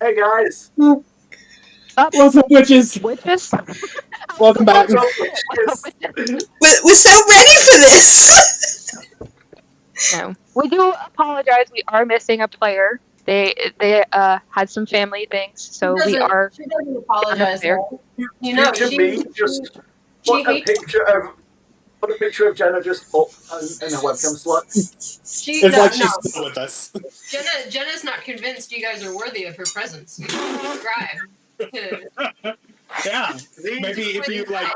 Hey guys, Up, What's up, witches? witches. Welcome back. what's up, What's up, witches? witches? We're so ready for this. No, we do apologize. We are missing a player. They had some family things, so we are She doesn't down a apologize. player. Though. You know, Future me just put a hates. picture of Jenna just up in her webcam slot. It's like she's still with us. Jenna's not convinced you guys are worthy of her presence. Subscribe. Yeah, maybe if you like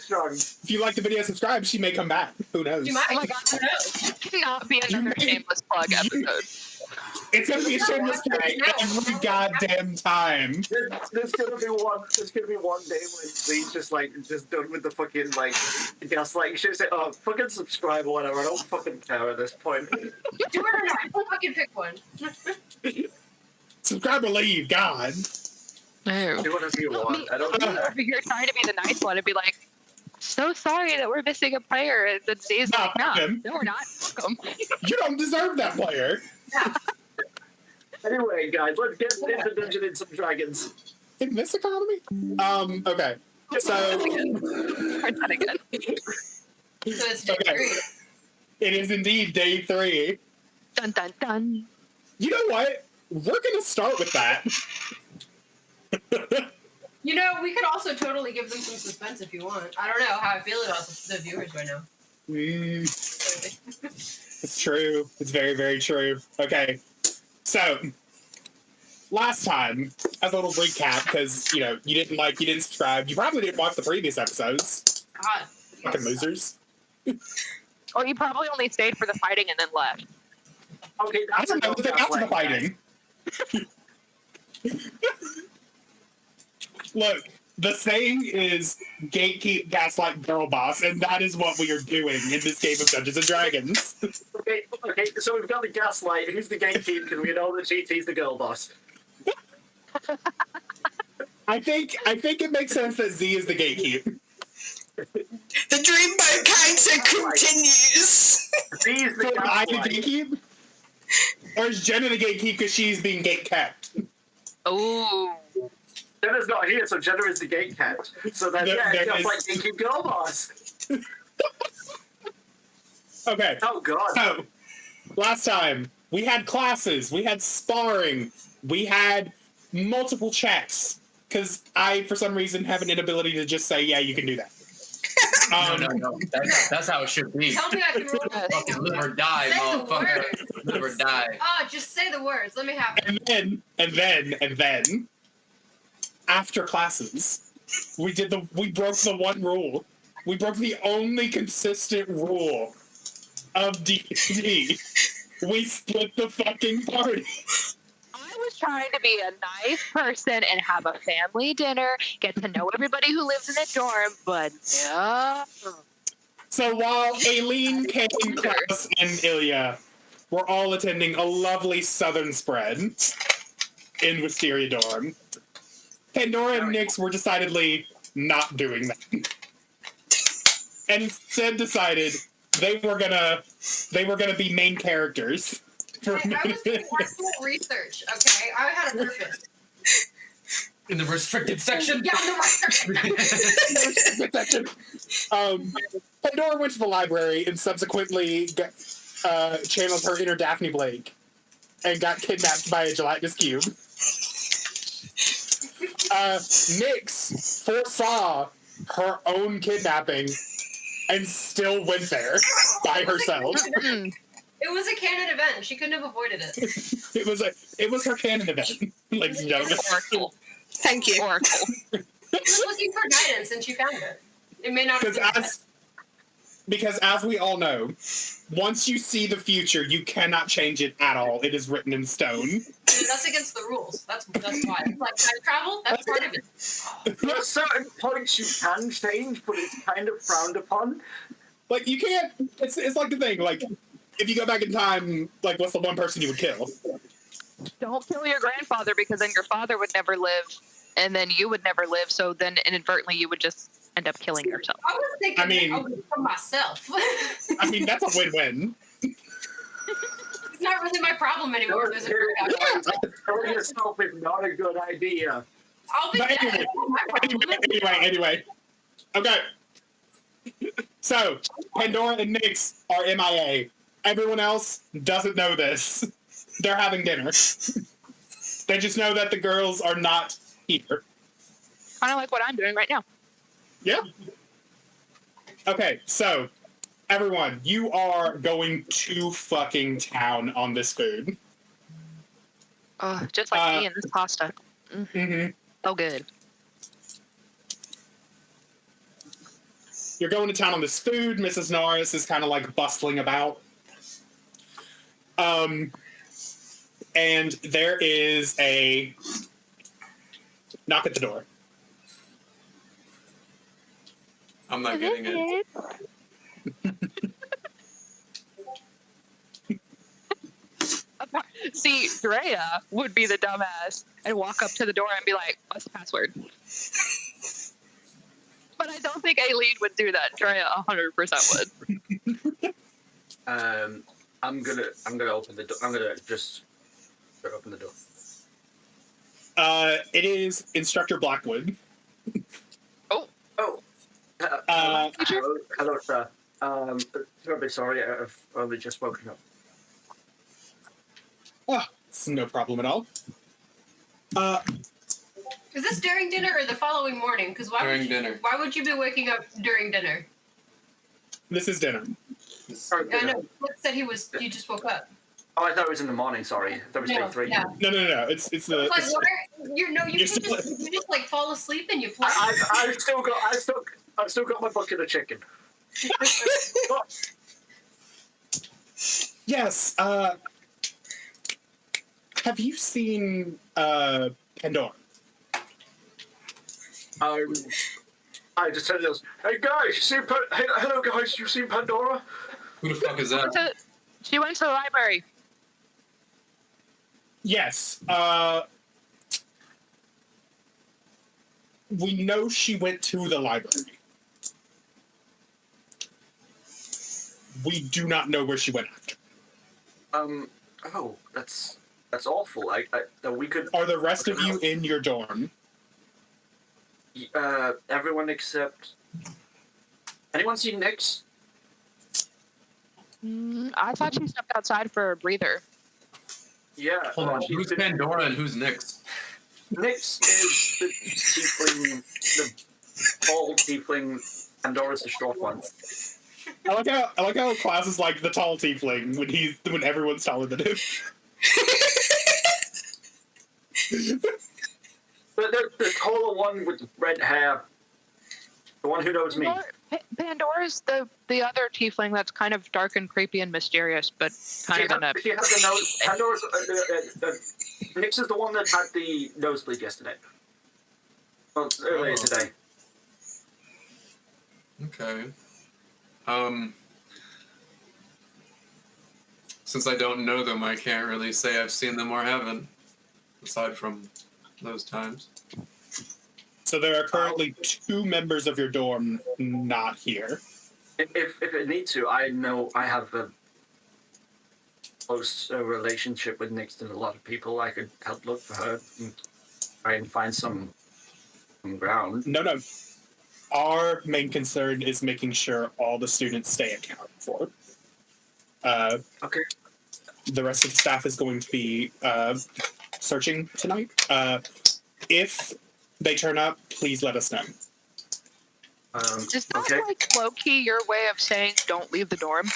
Strong. if you like the video, subscribe. She may come back. Who knows? She might. Oh my god, Who knows? cannot be another shameless plug episode. It's gonna be a shameless plug every goddamn time. There's gonna be one. There's gonna be one day when Z's just done with the fucking gaslighting shit. Say, oh, fucking subscribe or whatever. I don't fucking care at this point. Do it or not. Fucking pick one. Subscribe or leave. God. No. Do whatever you want. I don't Me care. over here trying to be the nice one and be like, so sorry that we're missing a player. And then Zay's Nah, like, fuck him. no, we're not. Fuck 'em. You don't deserve that player. Anyway, guys, let's get into Dungeons and Dragons. In this economy? Okay. So Try that again. So it's day Okay. 3. it is indeed day 3. Dun dun dun. You know what? We're gonna start with that. You know, we could also totally give them some suspense if you want. I don't know how I feel about the viewers right now. It's true. It's very, very true. Okay. So, last time, as a little recap, because, you didn't subscribe. You probably didn't watch the previous episodes. God. Fucking losers. Or you probably only stayed for the fighting and then left. Okay, I that's don't know if they got to the fighting. Look, the saying is gatekeep, gaslight, girl boss, and that is what we are doing in this game of Dungeons and Dragons. Okay, so we've got the gaslight. Who's the gatekeeper? Because we know that GT's the girl boss. I think it makes sense that Z is the gatekeep. The dreamboat counter continues. Z's the So am I the gaslight. gatekeep? Or is Jenna the gatekeep because she's being gate kept? Oh. Jenna's not here, so Jenna is the gate cat. So then, There just is- like gatekeep girl boss. Okay. Oh god. So, last time, we had classes, we had sparring, we had multiple checks, because I, for some reason, have an inability to just say, yeah, you can do that. No. That's how it should be. Tell me I can roll the Fucking live or die, Say the motherfucker. words. Live or die. Just say the words. Let me have it. And then, after classes, we broke the one rule. We broke the only consistent rule of D&D. We split the fucking party. I was trying to be a nice person and have a family dinner, get to know everybody who lives in the dorm, but no. So while Aileen, Kane, Klaus, and Ilya were all attending a lovely southern spread in Wisteria dorm, Pandora and Nyx were decidedly not doing that. And instead decided they were gonna be main characters. For a I was minute. doing actual research, okay? I had a purpose. In the restricted section? Yeah, no, Pandora went to the library and subsequently channeled her inner Daphne Blake and got kidnapped by a gelatinous cube. Nyx foresaw her own kidnapping and still went there by herself. It was a canon event. She couldn't have avoided it. It was her canon event, ladies and gentlemen. Oracle. Thank you. Oracle. She was looking for guidance and she found it. It may not have been Because as we all know, once you see the future, you cannot change it at all. It is written in stone. that's against the rules. That's why. Like time travel, that's part of it. There are certain points you can change, but it's kind of frowned upon. Like, you can't... It's like the thing, like, if you go back in time, like, what's the one person you would kill? Don't kill your grandfather because then your father would never live and then you would never live, so then inadvertently you would just end up killing yourself. I was thinking for myself. I mean, that's a win-win. It's not really my problem anymore. If there's a group out. Killing yourself is not a good idea. I'll be But dead. anyway, It's not my problem. anyway. Okay. So, Pandora and Nyx are MIA. Everyone else doesn't know this. They're having dinner. They just know that the girls are not here. Kind of like what I'm doing right now. Yeah. Okay, so, everyone, you are going to fucking town on this food. Just like me and this pasta. Mm-hmm. So good. You're going to town on this food. Mrs. Norris is kind of like bustling about. And there is a knock at the door. I'm not getting it. See, Drea would be the dumbass and walk up to the door and be like, "What's the password?" But I don't think Aileen would do that. Drea 100% would. I'm gonna open the door. I'm gonna just open the door. It is Instructor Blackwood. Oh. Hello, sir. Terribly sorry. I've only just woken up. Oh, it's no problem at all. Is this during dinner or the following morning? Because During dinner. Why would you be waking up during dinner? This is dinner. I know. Flip said you just woke up. Oh, I thought it was in the morning. Sorry, I thought it was day 3. Yeah. No. It's the. Like, It's, you You're can just like fall asleep and you play. I've still got my bucket of chicken. yes. Have you seen Pandora? I just said this. Hey guys, you seen hello guys, you seen Pandora? Who the fuck is that? She went to the library. Yes. We know she went to the library. We do not know where she went after. Oh, that's awful. We could. Are the rest of you in your dorm? Everyone except. Anyone seen Nyx? I thought she stepped outside for a breather. Yeah. Hold on. Who's Pandora and who's Nyx? Nyx is the tiefling, the tall tiefling. Pandora's the short one. I like how Klaus is like the tall tiefling when everyone's taller than him. The taller one with the red hair. The one who knows me. Pandora's the other tiefling that's kind of dark and creepy and mysterious, but kind of in a... She had the nose. Pandora's. Nyx is the one that had the nosebleed yesterday. Well, earlier today. Okay. Since I don't know them, I can't really say I've seen them or haven't, aside from those times. So there are currently 2 members of your dorm not here. If it needs to, I know I have a close relationship with Nyx and a lot of people. I could help look for her and try and find some ground. No. Our main concern is making sure all the students stay accounted for. Okay. The rest of the staff is going to be searching tonight. If they turn up, please let us know. Is that like low-key your way of saying don't leave the dorm?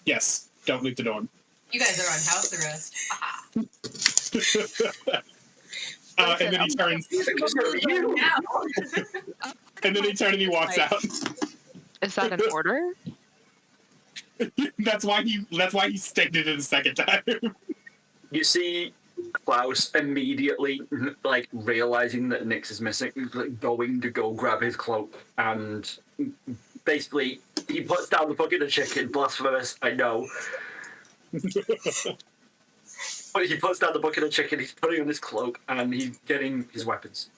Yes, don't leave the dorm. You guys are on house arrest. And then he turns. And then he turns and he walks out. Is that an order? That's why he stated it a second time. You see Klaus immediately, like, realizing that Nyx is missing, like, going to go grab his cloak, and basically he puts down the bucket of chicken. Blasphemous, I know. But he puts down the bucket of chicken, he's putting on his cloak, and he's getting his weapons.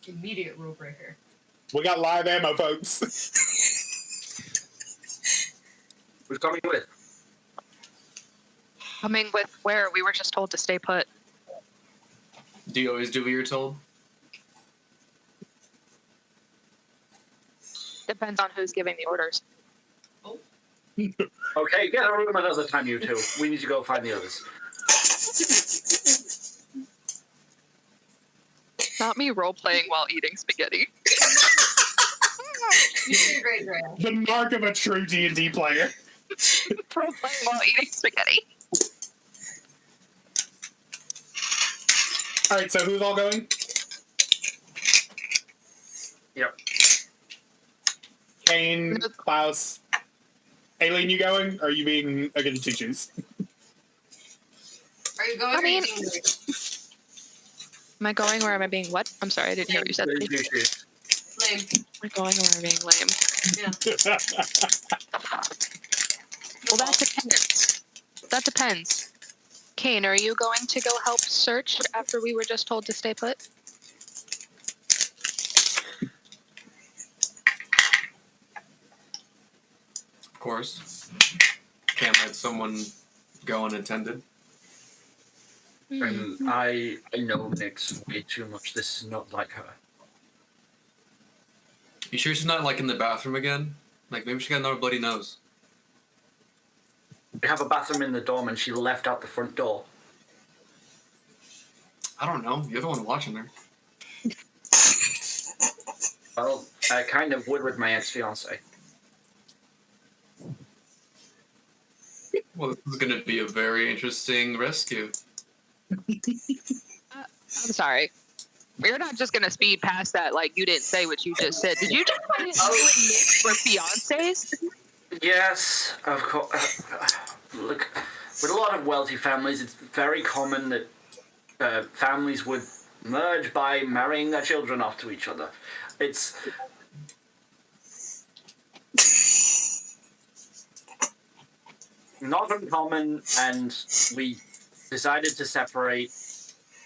Immediate rule breaker. We got live ammo, folks. Who's coming with? Coming with where? We were just told to stay put. Do you always do what you're told? Depends on who's giving the orders. Okay, get a room another time, you two. We need to go find the others. Not me role-playing while eating spaghetti. You did great, Drea. The mark of a true D&D player. Role-playing while eating spaghetti. All right, so who's all going? Yep. Kane, Klaus. Aileen, you going? Or are you being a goody two-shoes? Are you going? I mean- or are you being Am I going or am I being what? I'm sorry, I didn't hear what you said. Lame. lame? Am I going or am I being lame? Well, that depends. That depends. Kane, are you going to go help search after we were just told to stay put? Of course. Can't let someone go unattended. And I know Nyx way too much. This is not like her. You sure she's not like in the bathroom again? Like maybe she got another bloody nose. We have a bathroom in the dorm and she left out the front door. I don't know. You're the one watching her. Well, I kind of would with my ex-fiance. Well, this is going to be a very interesting rescue. I'm sorry. We're not just gonna speed past that like you didn't say what you just said. Did you just say you and Nick were fiancés? Yes, of course. Look, with a lot of wealthy families, it's very common that families would merge by marrying their children off to each other. It's not uncommon, and we decided to separate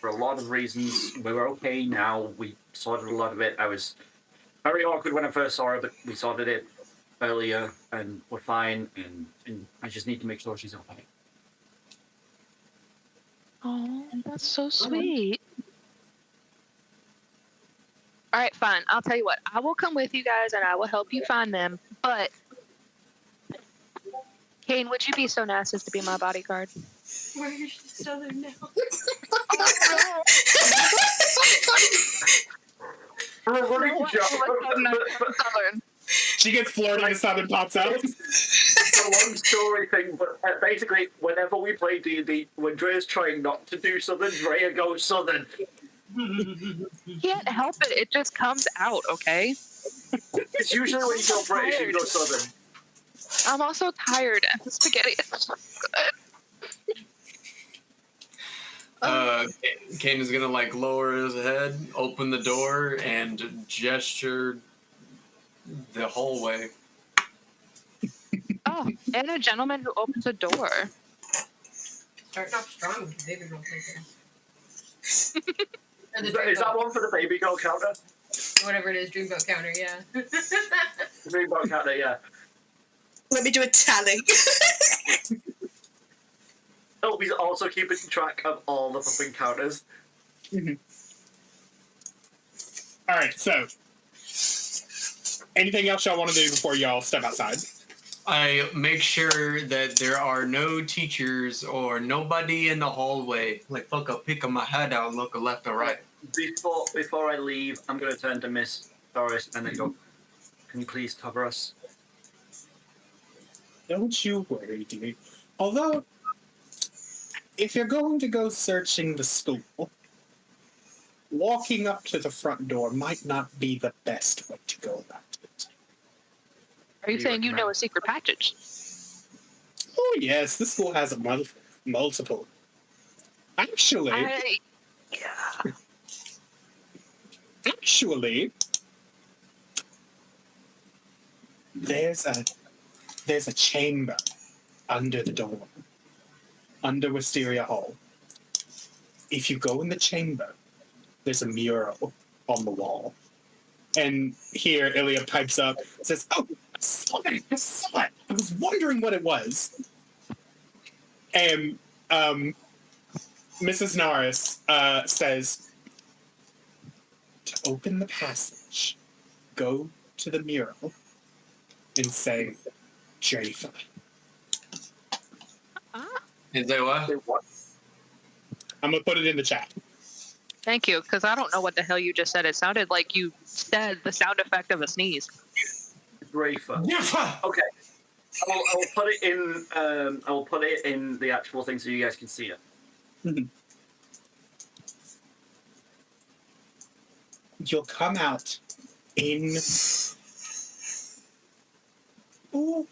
for a lot of reasons. We were okay now. We sorted a lot of it. I was very awkward when I first saw her, but we sorted it earlier, and we're fine, and I just need to make sure she's okay. Oh, that's so sweet. All right, fine. I'll tell you what. I will come with you guys and I will help you find them. But, Kane, would you be so nice as to be my bodyguard? Where is Southern now? Southern. She gets flirty and Southern pops out. It's a long story thing, but basically, whenever we play D&D, when Drea's trying not to do Southern, Drea goes Southern. Can't help it. It just comes out, okay? It's usually when you go British, you go Southern. I'm also tired and the spaghetti is so good. Kane is gonna like lower his head, open the door, and gesture the hallway. Oh, and a gentleman who opens a door. Starting off strong with the baby girl plaything. Or the Is that one for the baby girl counter? whatever it is, dreamboat counter, yeah. The baby girl counter, yeah. Let me do a tally. Oh, he's also keeping track of all the fucking counters. All right, so anything else y'all want to do before y'all step outside? I make sure that there are no teachers or nobody in the hallway. Like, fuck, I'll pick my head out and look left or right. Before I leave, I'm going to turn to Miss Doris and then go, can you please cover us? Don't you worry, dear. Although, if you're going to go searching the school, walking up to the front door might not be the best way to go about it. Are you saying you know a secret passage? Oh, yes, the school has a multiple. Actually, there's a chamber under the door, under Wisteria Hall. If you go in the chamber, there's a mural on the wall. And here, Ilya pipes up, says, "Oh, I saw it. I was wondering what it was." And Mrs. Norris says, to open the passage, go to the mural and say, Jaffa. Is that what? I'm going to put it in the chat. Thank you, because I don't know what the hell you just said. It sounded like you said the sound effect of a sneeze. Rafa. Yeah. Okay. I'll put it in. I'll put it in the actual thing so you guys can see it. You'll come out in. Oh,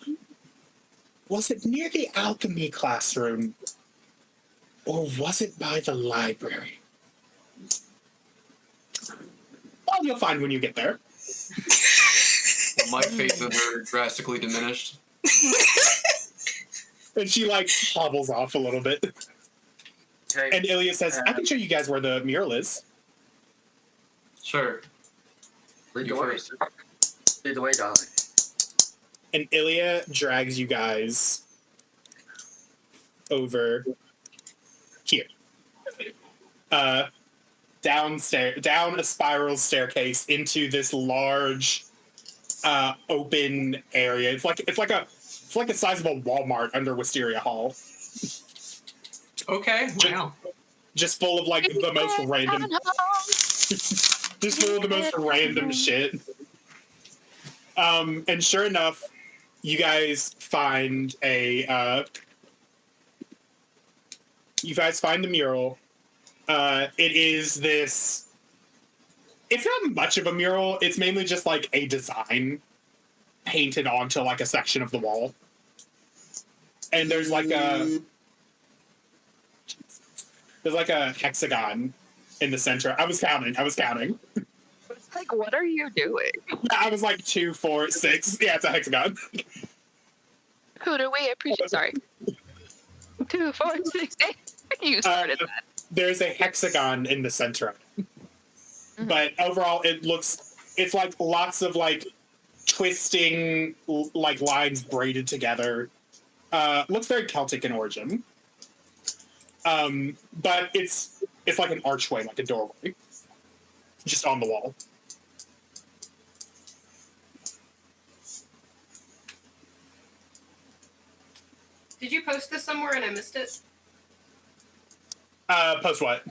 was it near the alchemy classroom? Or was it by the library? Well, you'll find when you get there. My faith in her drastically diminished. And she, like, hobbles off a little bit. Okay. And Ilya says, I can show you guys where the mural is. Sure. Lead You the way. first. Lead the way, darling. And Ilya drags you guys over here. Down a spiral staircase into this large open area. It's like the size of a Walmart under Wisteria Hall. Okay. Wow. Just full of like the most random just full of the most random shit. And sure enough, you guys find the mural. It is this. It's not much of a mural. It's mainly just like a design painted onto like a section of the wall. And there's like a hexagon in the center. I was counting. It's like, what are you doing? I was like 2, 4, 6. Yeah, it's a hexagon. Who do we appreciate? Sorry. 2, 4, 6, 8. You started that. There's a hexagon in the center of it. Mhm. But overall, it's like lots of like twisting like lines braided together. Looks very Celtic in origin. But it's like an archway, like a doorway, just on the wall. Did you post this somewhere and I missed it? Post what?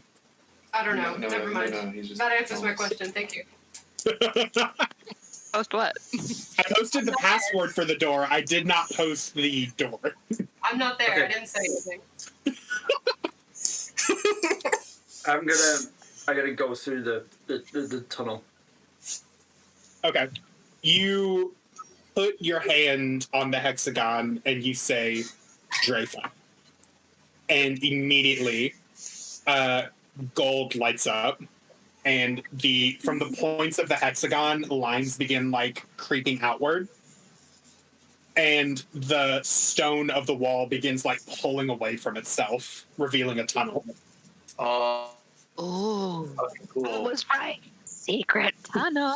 I don't know. Never mind. he's just- That answers my question. Thank you. Post what? I posted the password for the door. I did not post the door. I'm not there. Okay. I didn't say anything. I'm gonna go through the tunnel. Okay. You put your hand on the hexagon and you say Drafa. And immediately gold lights up and from the points of the hexagon, lines begin like creeping outward. And the stone of the wall begins like pulling away from itself, revealing a tunnel. Oh, Okay, I cool. was right. Secret tunnel.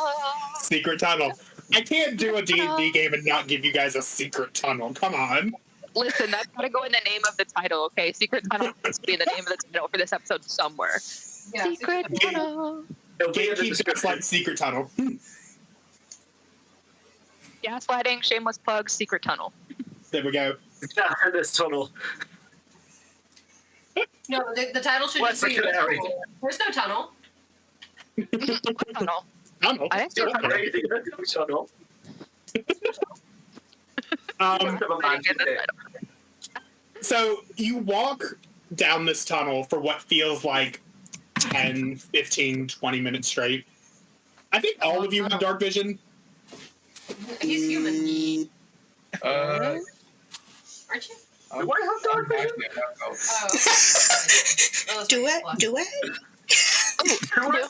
Secret tunnel. I can't do a D&D game and not give you guys a secret tunnel. Come on. Listen, that's gotta go in the name of the title, okay? Secret tunnel has to be in the name of the title for this episode somewhere. Yeah. Secret tunnel. It'll be in the Gatekeep just description. like secret tunnel. Gaslighting, shameless plugs, secret tunnel. There we go. This tunnel. No, the title should What's just be. the canary? There's no tunnel. What tunnel? Tunnel. I think so. Tunnel. Um, Get the title. so you walk down this tunnel for what feels like 10, 15, 20 minutes straight. I think all of you have dark vision. He's human, Uh, aren't you? Do I have dark vision? Oh. Do it? Do it? I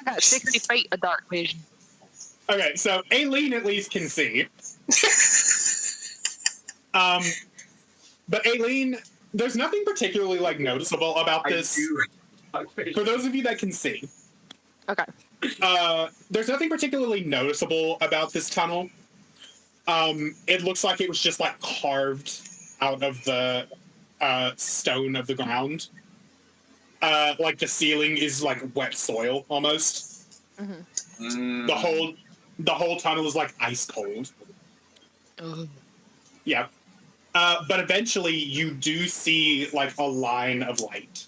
got 60 feet of dark vision. Okay, so Aileen at least can see. But Aileen, there's nothing particularly like noticeable about this. For those of you that can see, Okay. there's nothing particularly noticeable about this tunnel. It looks like it was just like carved out of the stone of the ground. Like the ceiling is like wet soil almost. Mm-hmm. The whole tunnel is like ice cold. Oh. Yeah. But eventually you do see like a line of light.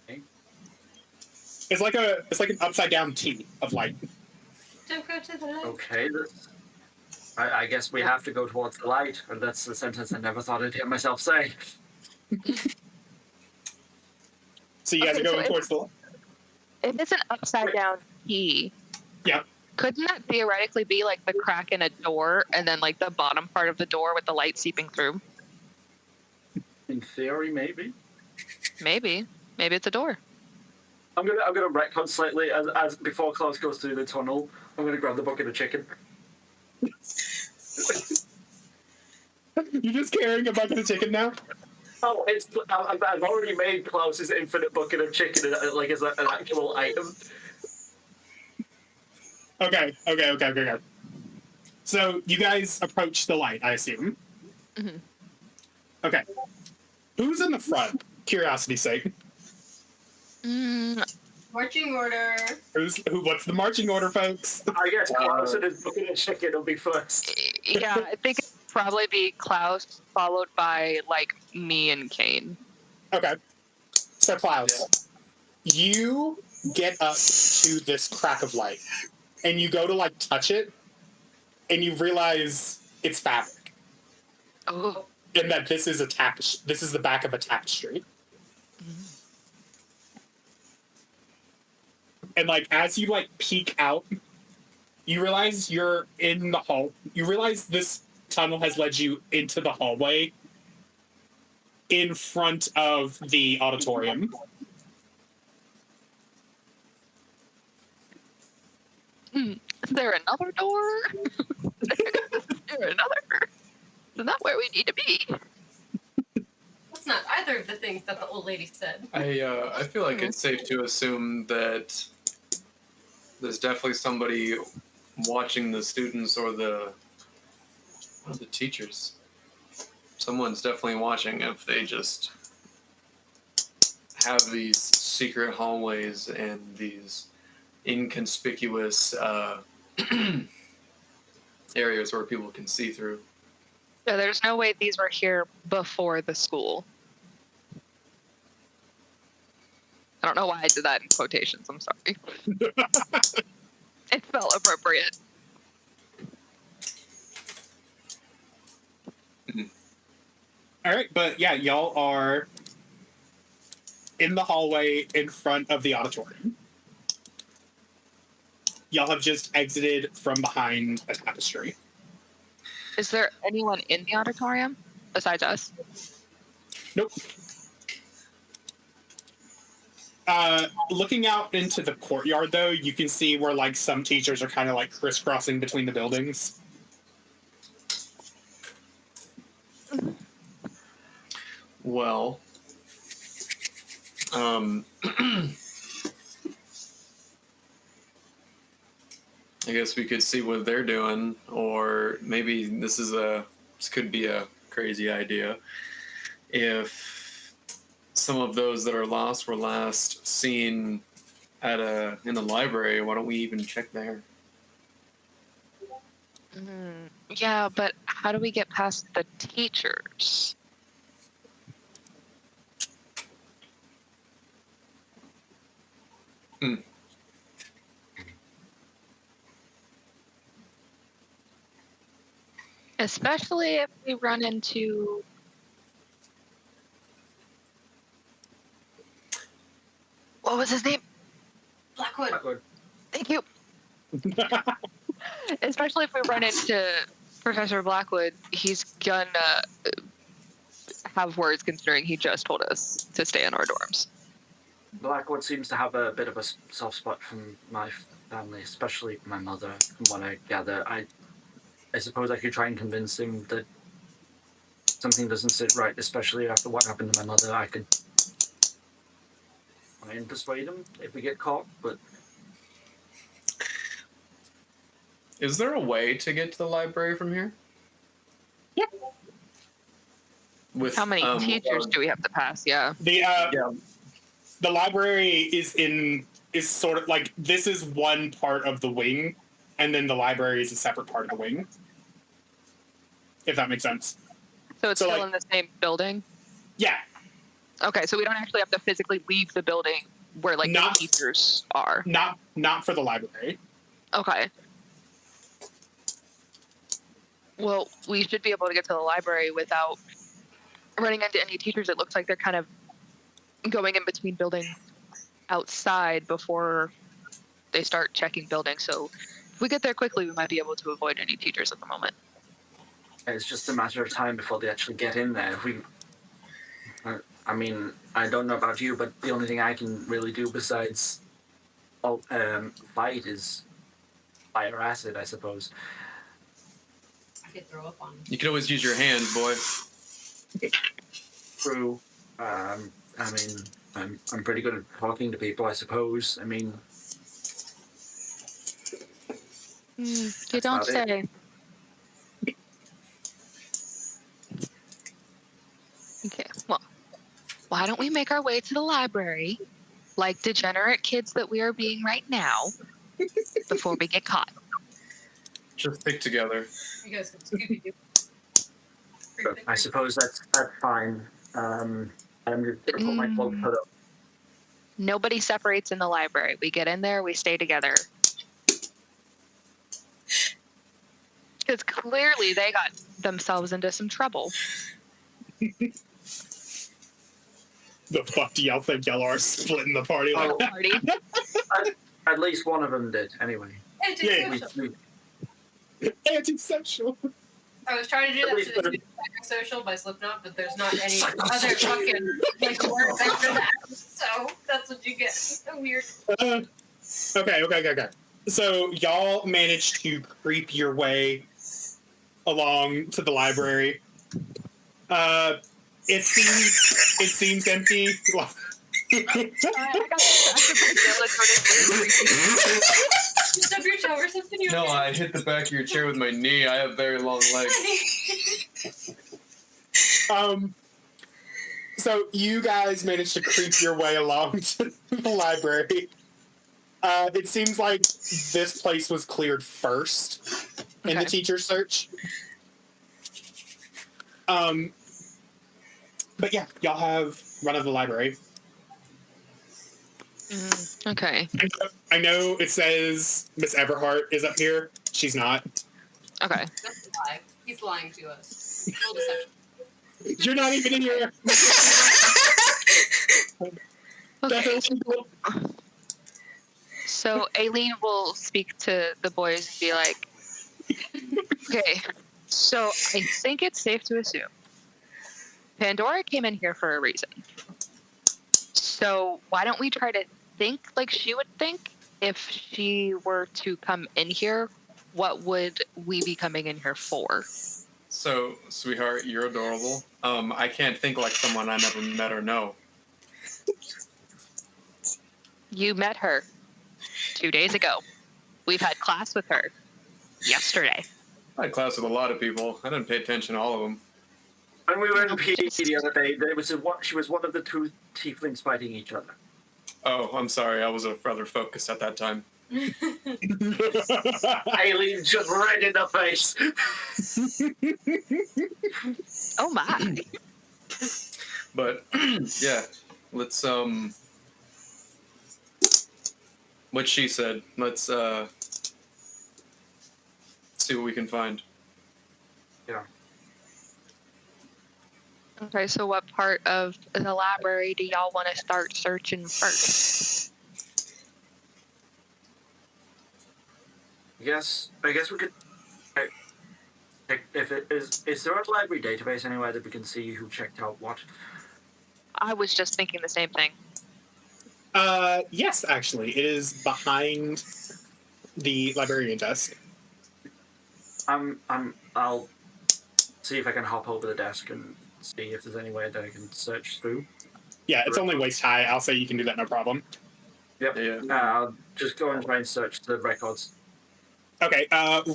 Okay. It's like an upside down T of light. Don't go to the left. Okay, I guess we have to go towards the light. Or that's the sentence I never thought I'd hear myself say. So you guys Okay, are going so towards the light. If it's an upside down key, Yeah. couldn't that theoretically be like the crack in a door and then like the bottom part of the door with the light seeping through? In theory, maybe. Maybe it's a door. I'm gonna retcon slightly as before Klaus goes through the tunnel. I'm gonna grab the bucket of chicken. You're just carrying a bucket of chicken now? Oh, I've already made Klaus's infinite bucket of chicken like as an actual item. Okay. So you guys approach the light, I assume. Mm-hmm. Okay. Who's in the front? Curiosity's sake. Marching order. What's the marching order, folks? I guess Klaus and his bucket of chicken will be first. Yeah, I think it'd probably be Klaus followed by like me and Kane. Okay. So Klaus, you get up to this crack of light, and you go to like touch it, and you realize it's fabric, Oh. and that this is this is the back of a tapestry. And like as you like peek out, you realize you're in the hall. You realize this tunnel has led you into the hallway in front of the auditorium. Is there another door? Is there another? Isn't that where we need to be? That's not either of the things that the old lady said. I feel like it's safe to assume that there's definitely somebody watching the students or the teachers. Someone's definitely watching if they just have these secret hallways and these inconspicuous areas where people can see through. Yeah, there's no way these were here before the school. I don't know why I did that in quotations. I'm sorry. It felt appropriate. All right, but yeah, y'all are in the hallway in front of the auditorium. Y'all have just exited from behind a tapestry. Is there anyone in the auditorium besides us? Nope. Looking out into the courtyard, though, you can see where like some teachers are kind of like crisscrossing between the buildings. Well, I guess we could see what they're doing, or maybe this could be a crazy idea. If some of those that are lost were last seen in the library, why don't we even check there? Yeah, but how do we get past the teachers? Especially if we run into... What was his name? Blackwood. Thank you. Especially if we run into Professor Blackwood, he's gonna have words considering he just told us to stay in our dorms. Blackwood seems to have a bit of a soft spot from my family, especially my mother, from what I gather. I suppose I could try and convince him that something doesn't sit right, especially after what happened to my mother. I could try and persuade him if we get caught, but... Is there a way to get to the library from here? With How many teachers do we have to pass? Yeah. The library is sort of like, this is one part of the wing, and then the library is a separate part of the wing. If that makes sense. So it's So, still like- in the same building? Yeah. Okay, so we don't actually have to physically leave the building where like Not- the teachers are. Not for the library. Okay. Well, we should be able to get to the library without running into any teachers. It looks like they're kind of going in between buildings outside before they start checking buildings. So if we get there quickly, we might be able to avoid any teachers at the moment. It's just a matter of time before they actually get in there. I mean, I don't know about you, but the only thing I can really do besides fight is fire acid, I suppose. I could throw up on him. You can always use your hand, boy. True. I mean, I'm pretty good at talking to people, I suppose. I mean, You That's don't about it. say. Okay, well, why don't we make our way to the library like degenerate kids that we are being right now before we get caught? Just stick together. You guys can Scooby-Doo. but I suppose that's fine. I'm just gonna put my cloak hood up. Nobody separates in the library. We get in there, we stay together. Because clearly they got themselves into some trouble. The fuck do y'all think y'all are splitting the party like Oh. that? Party. At least one of them did, anyway. Antisocial. Antisocial. I was trying to do that to the social by Slipknot, but there's not any other fucking like words after that. So that's what you get. Weird. Okay. So y'all managed to creep your way along to the library. It seems empty. I got distracted by Stub your toe or something. No, I hit the back of your chair with my knee. I have very long legs. So you guys managed to creep your way along to the library. It seems like this place was cleared first in the Okay. teacher search. But yeah, y'all have run of the library. Okay. I know it says Miss Everhart is up here. She's not. Okay. That's a lie. He's lying to us. Full deception. You're not even in here. That's Okay. illegal. So Aileen will speak to the boys and be like, okay, so I think it's safe to assume Pandora came in here for a reason. So why don't we try to think like she would think if she were to come in here? What would we be coming in here for? So, sweetheart, you're adorable. I can't think like someone I never met or know. You met her 2 days ago. We've had class with her yesterday. I had class with a lot of people. I didn't pay attention to all of them. When we were in PE the other day, she was one of the two tieflings fighting each other. Oh, I'm sorry. I was rather focused at that time. Aileen just right in the face. Oh my. But yeah, let's what she said. Let's see what we can find. Yeah. Okay, so what part of the library do y'all want to start searching first? I guess we could. If it is there a library database anywhere that we can see who checked out what? I was just thinking the same thing. Yes, actually, it is behind the librarian desk. I'll see if I can hop over the desk and see if there's any way that I can search through. Yeah, it's only waist high. I'll say you can do that, no problem. Yep. Yeah. I'll just go and try and search the records. Okay,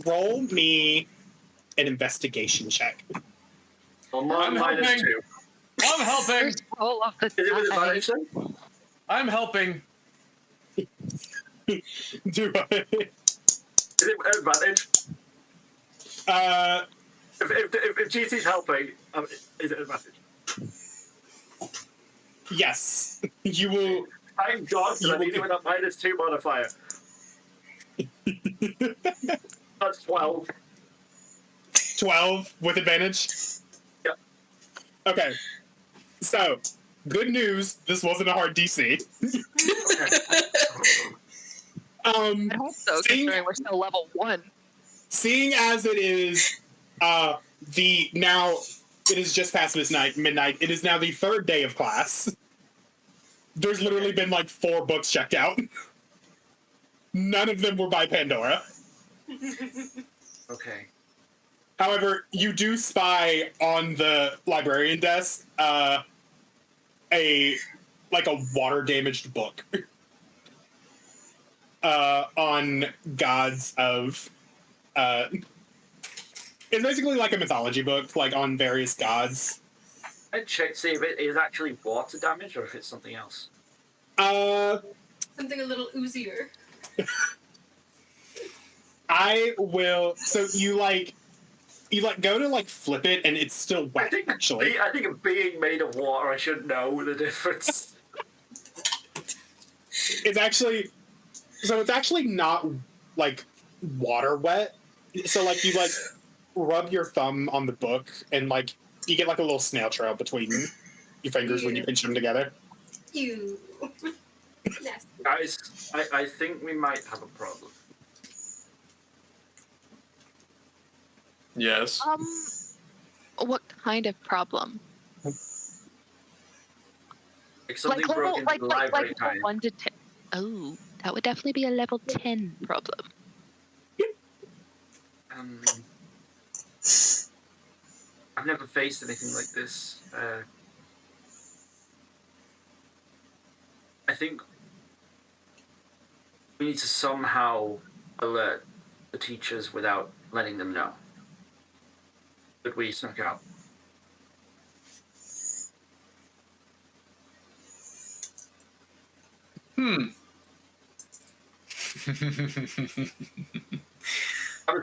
roll me an investigation check. Well, I'm minus helping. 2. I'm helping. First roll of the Is it with die. advantage then? I'm helping. Do it. Is it with advantage? If GT's helping, is it advantage? Yes. You will. Thank God, because I need it with a minus 2 modifier. That's 12. 12 with advantage? Yep. Okay. So, good news. This wasn't a hard DC. I hope so, considering we're still level 1. Seeing as it is it is just past midnight. It is now the 3rd day of class. There's literally been like 4 books checked out. None of them were by Pandora. Okay. However, you do spy on the librarian desk a water damaged book on gods of it's basically like a mythology book, like on various gods. I'd check to see if it is actually water damage or if it's something else. Something a little oozier. I will. So you go to flip it and it's still wet. Actually, I think being made of water, I should know the difference. it's actually not like water wet. So you rub your thumb on the book and you get a little snail trail between your fingers when you pinch them together. Ew. Nasty. Guys, I think we might have a problem. Yes. What kind of problem? Like something broke into the library level time. 1 to 10. Oh, that would definitely be a level 10 problem. I've never faced anything like this. I think we need to somehow alert the teachers without letting them know that we snuck out. I'm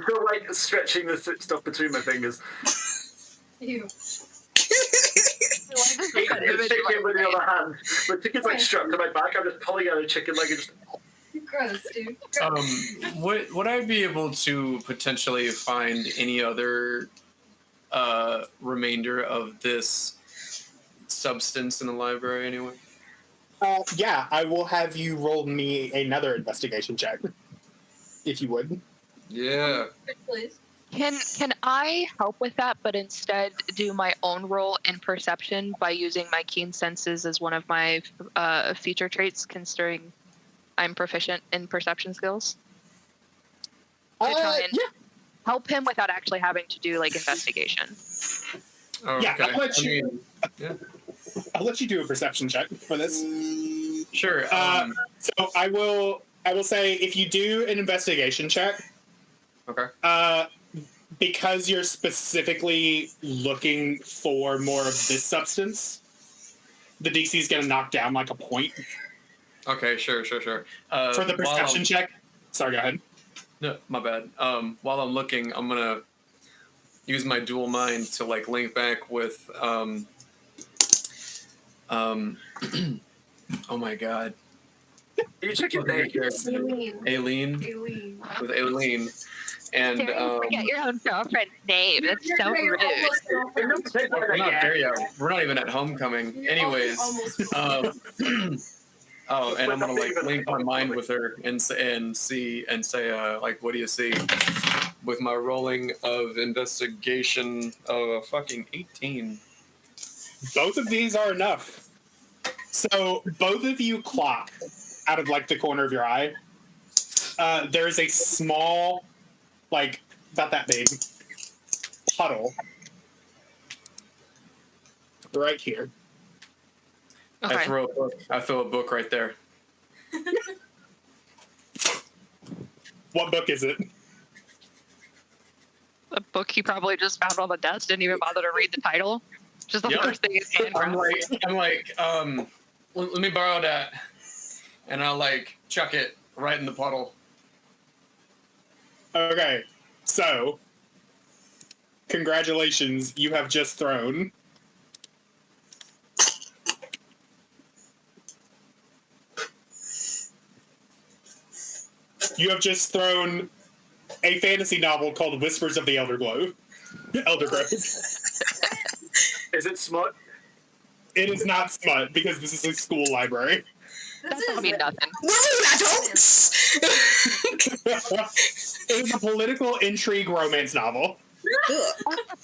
still stretching the stuff between my fingers. Ew. Chicken with the other hand. The chicken's strapped to my back. I'm just pulling out a chicken leg and just. Gross, dude. Would I be able to potentially find any other remainder of this substance in the library anyway? Yeah, I will have you roll me another investigation check, if you would. Yeah. Please. Can I help with that, but instead do my own role in perception by using my keen senses as one of my feature traits, considering I'm proficient in perception skills? To try and help him without actually having to do investigation. Oh, Yeah, okay. I'll let you do a perception check for this. Sure. So I will say if you do an investigation check, okay. Because you're specifically looking for more of this substance, the DC is going to knock down a point. Okay, sure. For the perception check. Sorry, go ahead. No, my bad. While I'm looking, I'm gonna use my dual mind to link back with oh my god. You check your name. Aileen. With Aileen. And forget your own girlfriend's name. That's so rude. We're not there yet. We're not even at homecoming. Anyways. Oh, and I'm gonna link my mind with her and say what do you see? With my rolling of investigation of a fucking 18. Both of these are enough. So both of you clock out of the corner of your eye. There is a small, about that big, puddle right here. Okay. I throw a book right there. What book is it? book he probably just found on the desk, didn't even bother to read the title. Just the Yep. first thing his hand I'm grabbed. like, let me borrow that, and I'll like chuck it right in the puddle. Okay, so congratulations, you have just thrown a fantasy novel called Whispers of the Elder Grove. Is it smut? It is not smut because this is a school library. That don't mean nothing. We're all adults! It is a political intrigue romance novel.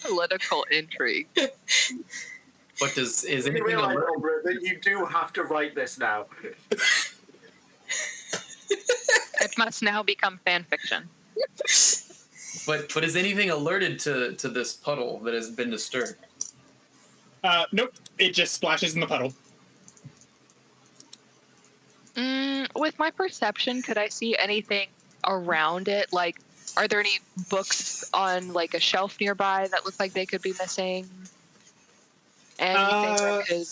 Political intrigue. But is You anything realize, alert? Ombra, that you do have to write this now. It must now become fan fiction. But is anything alerted to this puddle that has been disturbed? Nope, it just splashes in the puddle. With my perception, could I see anything around it? Like, are there any books on like a shelf nearby that look like they could be missing? Anything that could...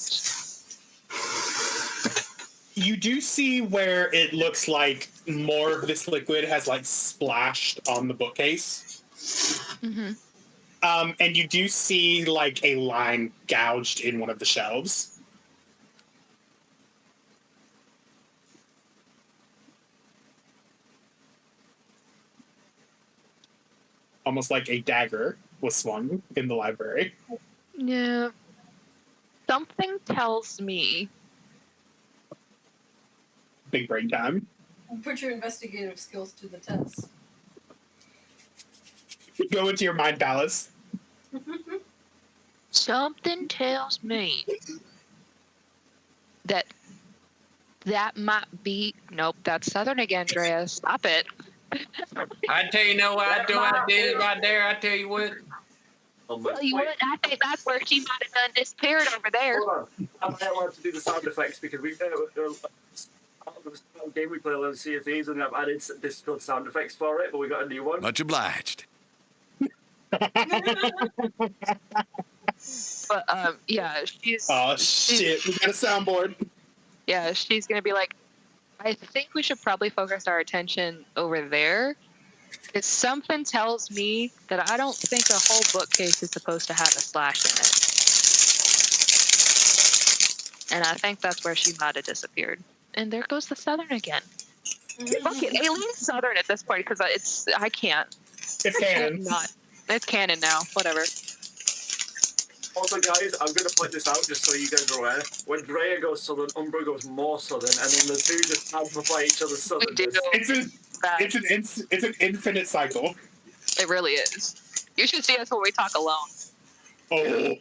You do see where it looks like more of this liquid has like splashed on the bookcase. Mm-hmm. And you do see like a line gouged in one of the shelves. Almost like a dagger was swung in the library. Yeah. Something tells me... Big brain time. Put your investigative skills to the test. Go into your mind palace. Something tells me that might be... Nope, that's Southern again, Drea. Stop it. I tell you no, I did it right there. I tell you what. Well, you what? I think that's where she might have done disappeared over there. Hold on. I'm not allowed to do the sound effects because we game we play on Sea of Thieves and I've added difficult sound effects for it, but we got a new one. Much obliged. But yeah, she's... Oh shit, we got a soundboard. Yeah, she's gonna be like, I think we should probably focus our attention over there. Because something tells me that I don't think a whole bookcase is supposed to have a slash in it. And I think that's where she might have disappeared. And there goes the Southern again. Fuck it, Aileen's Southern at this point because I can't. It's canon. It's canon now. Whatever. Also, guys, I'm going to point this out just so you guys are aware. When Drea goes Southern, Umbra goes more Southern, and then the two just amplify each other's Southernness. It's an infinite cycle. It really is. You should see us when we talk alone. Oh.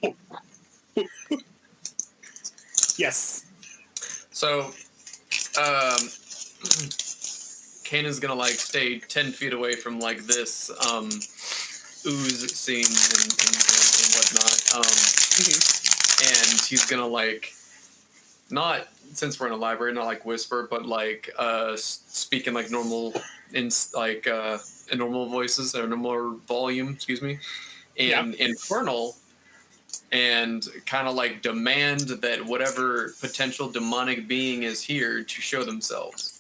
Yes. So, Kanan's gonna like stay 10 feet away from like this ooze scene and whatnot. And he's gonna like not, since we're in a library, not like whisper, but like speak in like normal, in like in normal voices or normal volume, excuse me, and infernal, and kind of like demand that whatever potential demonic being is here to show themselves.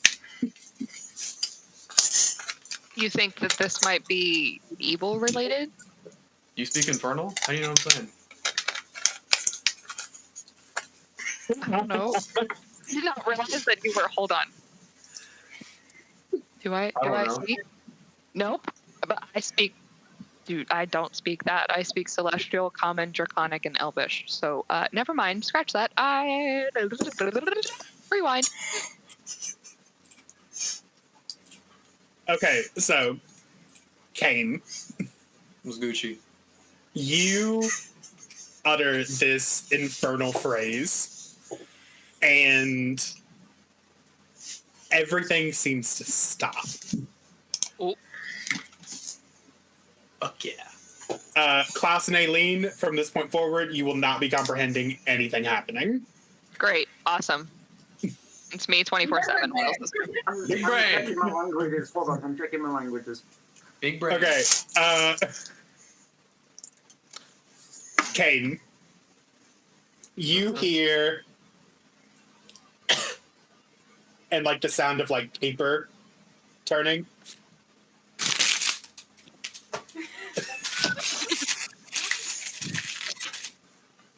You think that this might be evil related? You speak infernal? How do you know what I'm saying? I don't know. I did not realize that you were. Hold on. Do I speak? Nope. But I speak. Dude, I don't speak that. I speak Celestial, Common, Draconic, and Elvish. So, never mind. Scratch that. Rewind. Okay, so, Kane. Was Gucci. You utter this infernal phrase, and everything seems to stop. Oh. Fuck yeah. Klaus and Aileen, from this point forward, you will not be comprehending anything happening. Great. Awesome. It's me 24/7. What else is there? Big I'm brain. checking my languages. Hold on, I'm checking my languages. Big brain. Okay, Caden, you hear and like the sound of like paper turning.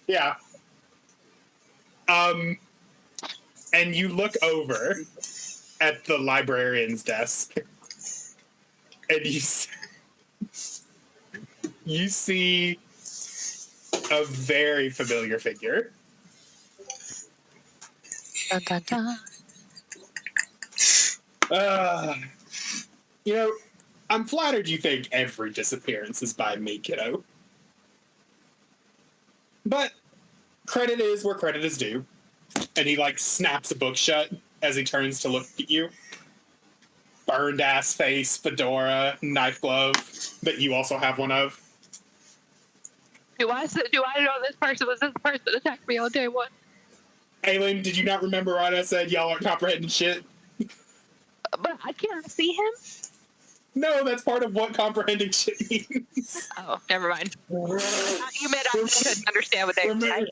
Yeah. And you look over at the librarian's desk, and you see a very familiar figure. Dun, dun, dun. You know, I'm flattered you think every disappearance is by me, kiddo. But credit is where credit is due. And he, like, snaps a book shut as he turns to look at you. Burned ass face, fedora, knife glove that you also have one of. Do I know this person was this person that attacked me on day one? Aileen, did you not remember what I said? Y'all aren't comprehending shit? But I can't see him. No, that's part of what comprehending shit means. Oh, never mind. You meant I couldn't understand what they were saying.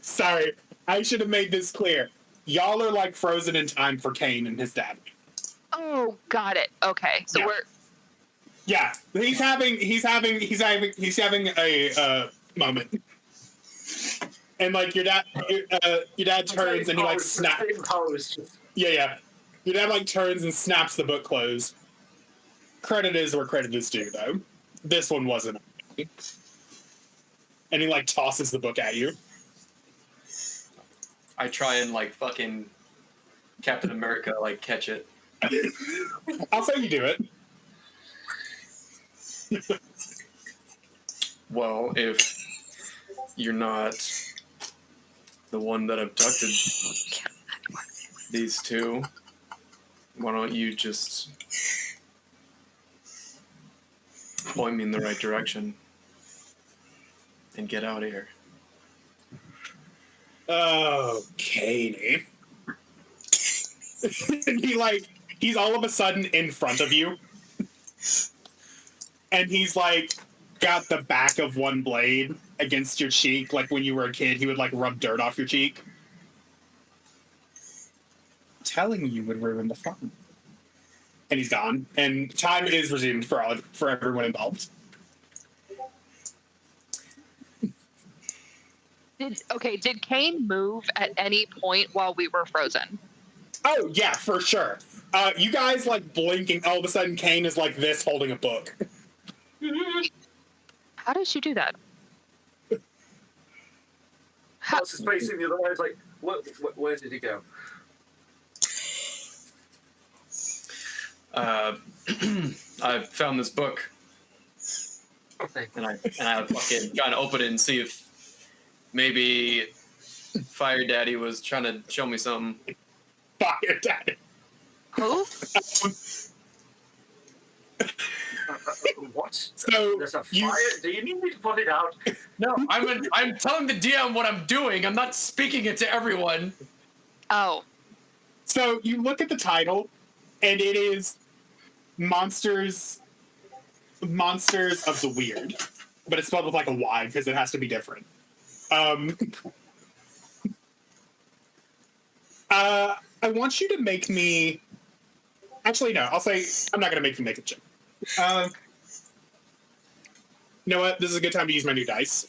Sorry, I should have made this clear. Y'all are like frozen in time for Kane and his dad. Oh, got it. Okay, so Yeah. Yeah, he's having a moment. And like your dad turns and he like snaps. Yeah. Your dad like turns and snaps the book closed. Credit is where credit is due, though. This one wasn't. And he like tosses the book at you. I try and like fucking Captain America like catch it. I'll say you do it. Well, if you're not the one that abducted these two, why don't you just point me in the right direction and get out of here? Okay. And he's all of a sudden in front of you. And he's like got the back of one blade against your cheek, like when you were a kid, he would like rub dirt off your cheek. Telling you would ruin the fun. And he's gone. And time is resumed for everyone involved. Did Kane move at any point while we were frozen? Oh, yeah, for sure. You guys, like, blinking, all of a sudden Kane is like this, holding a book. How did she do that? I was just facing the other way. I was like, where did he go? I found this book. Okay. And I fucking trying to open it and see if maybe Fire Daddy was trying to show me something. Fire Daddy. Who? What? So There's a fire? Do you need me to put it out? No, I'm telling the DM what I'm doing. I'm not speaking it to everyone. Oh. So you look at the title, and it is Monsters of the Weird. But it's spelled with like a Y because it has to be different. I want you to make me... Actually, no. I'll say I'm not going to make you make a check. You know what? This is a good time to use my new dice.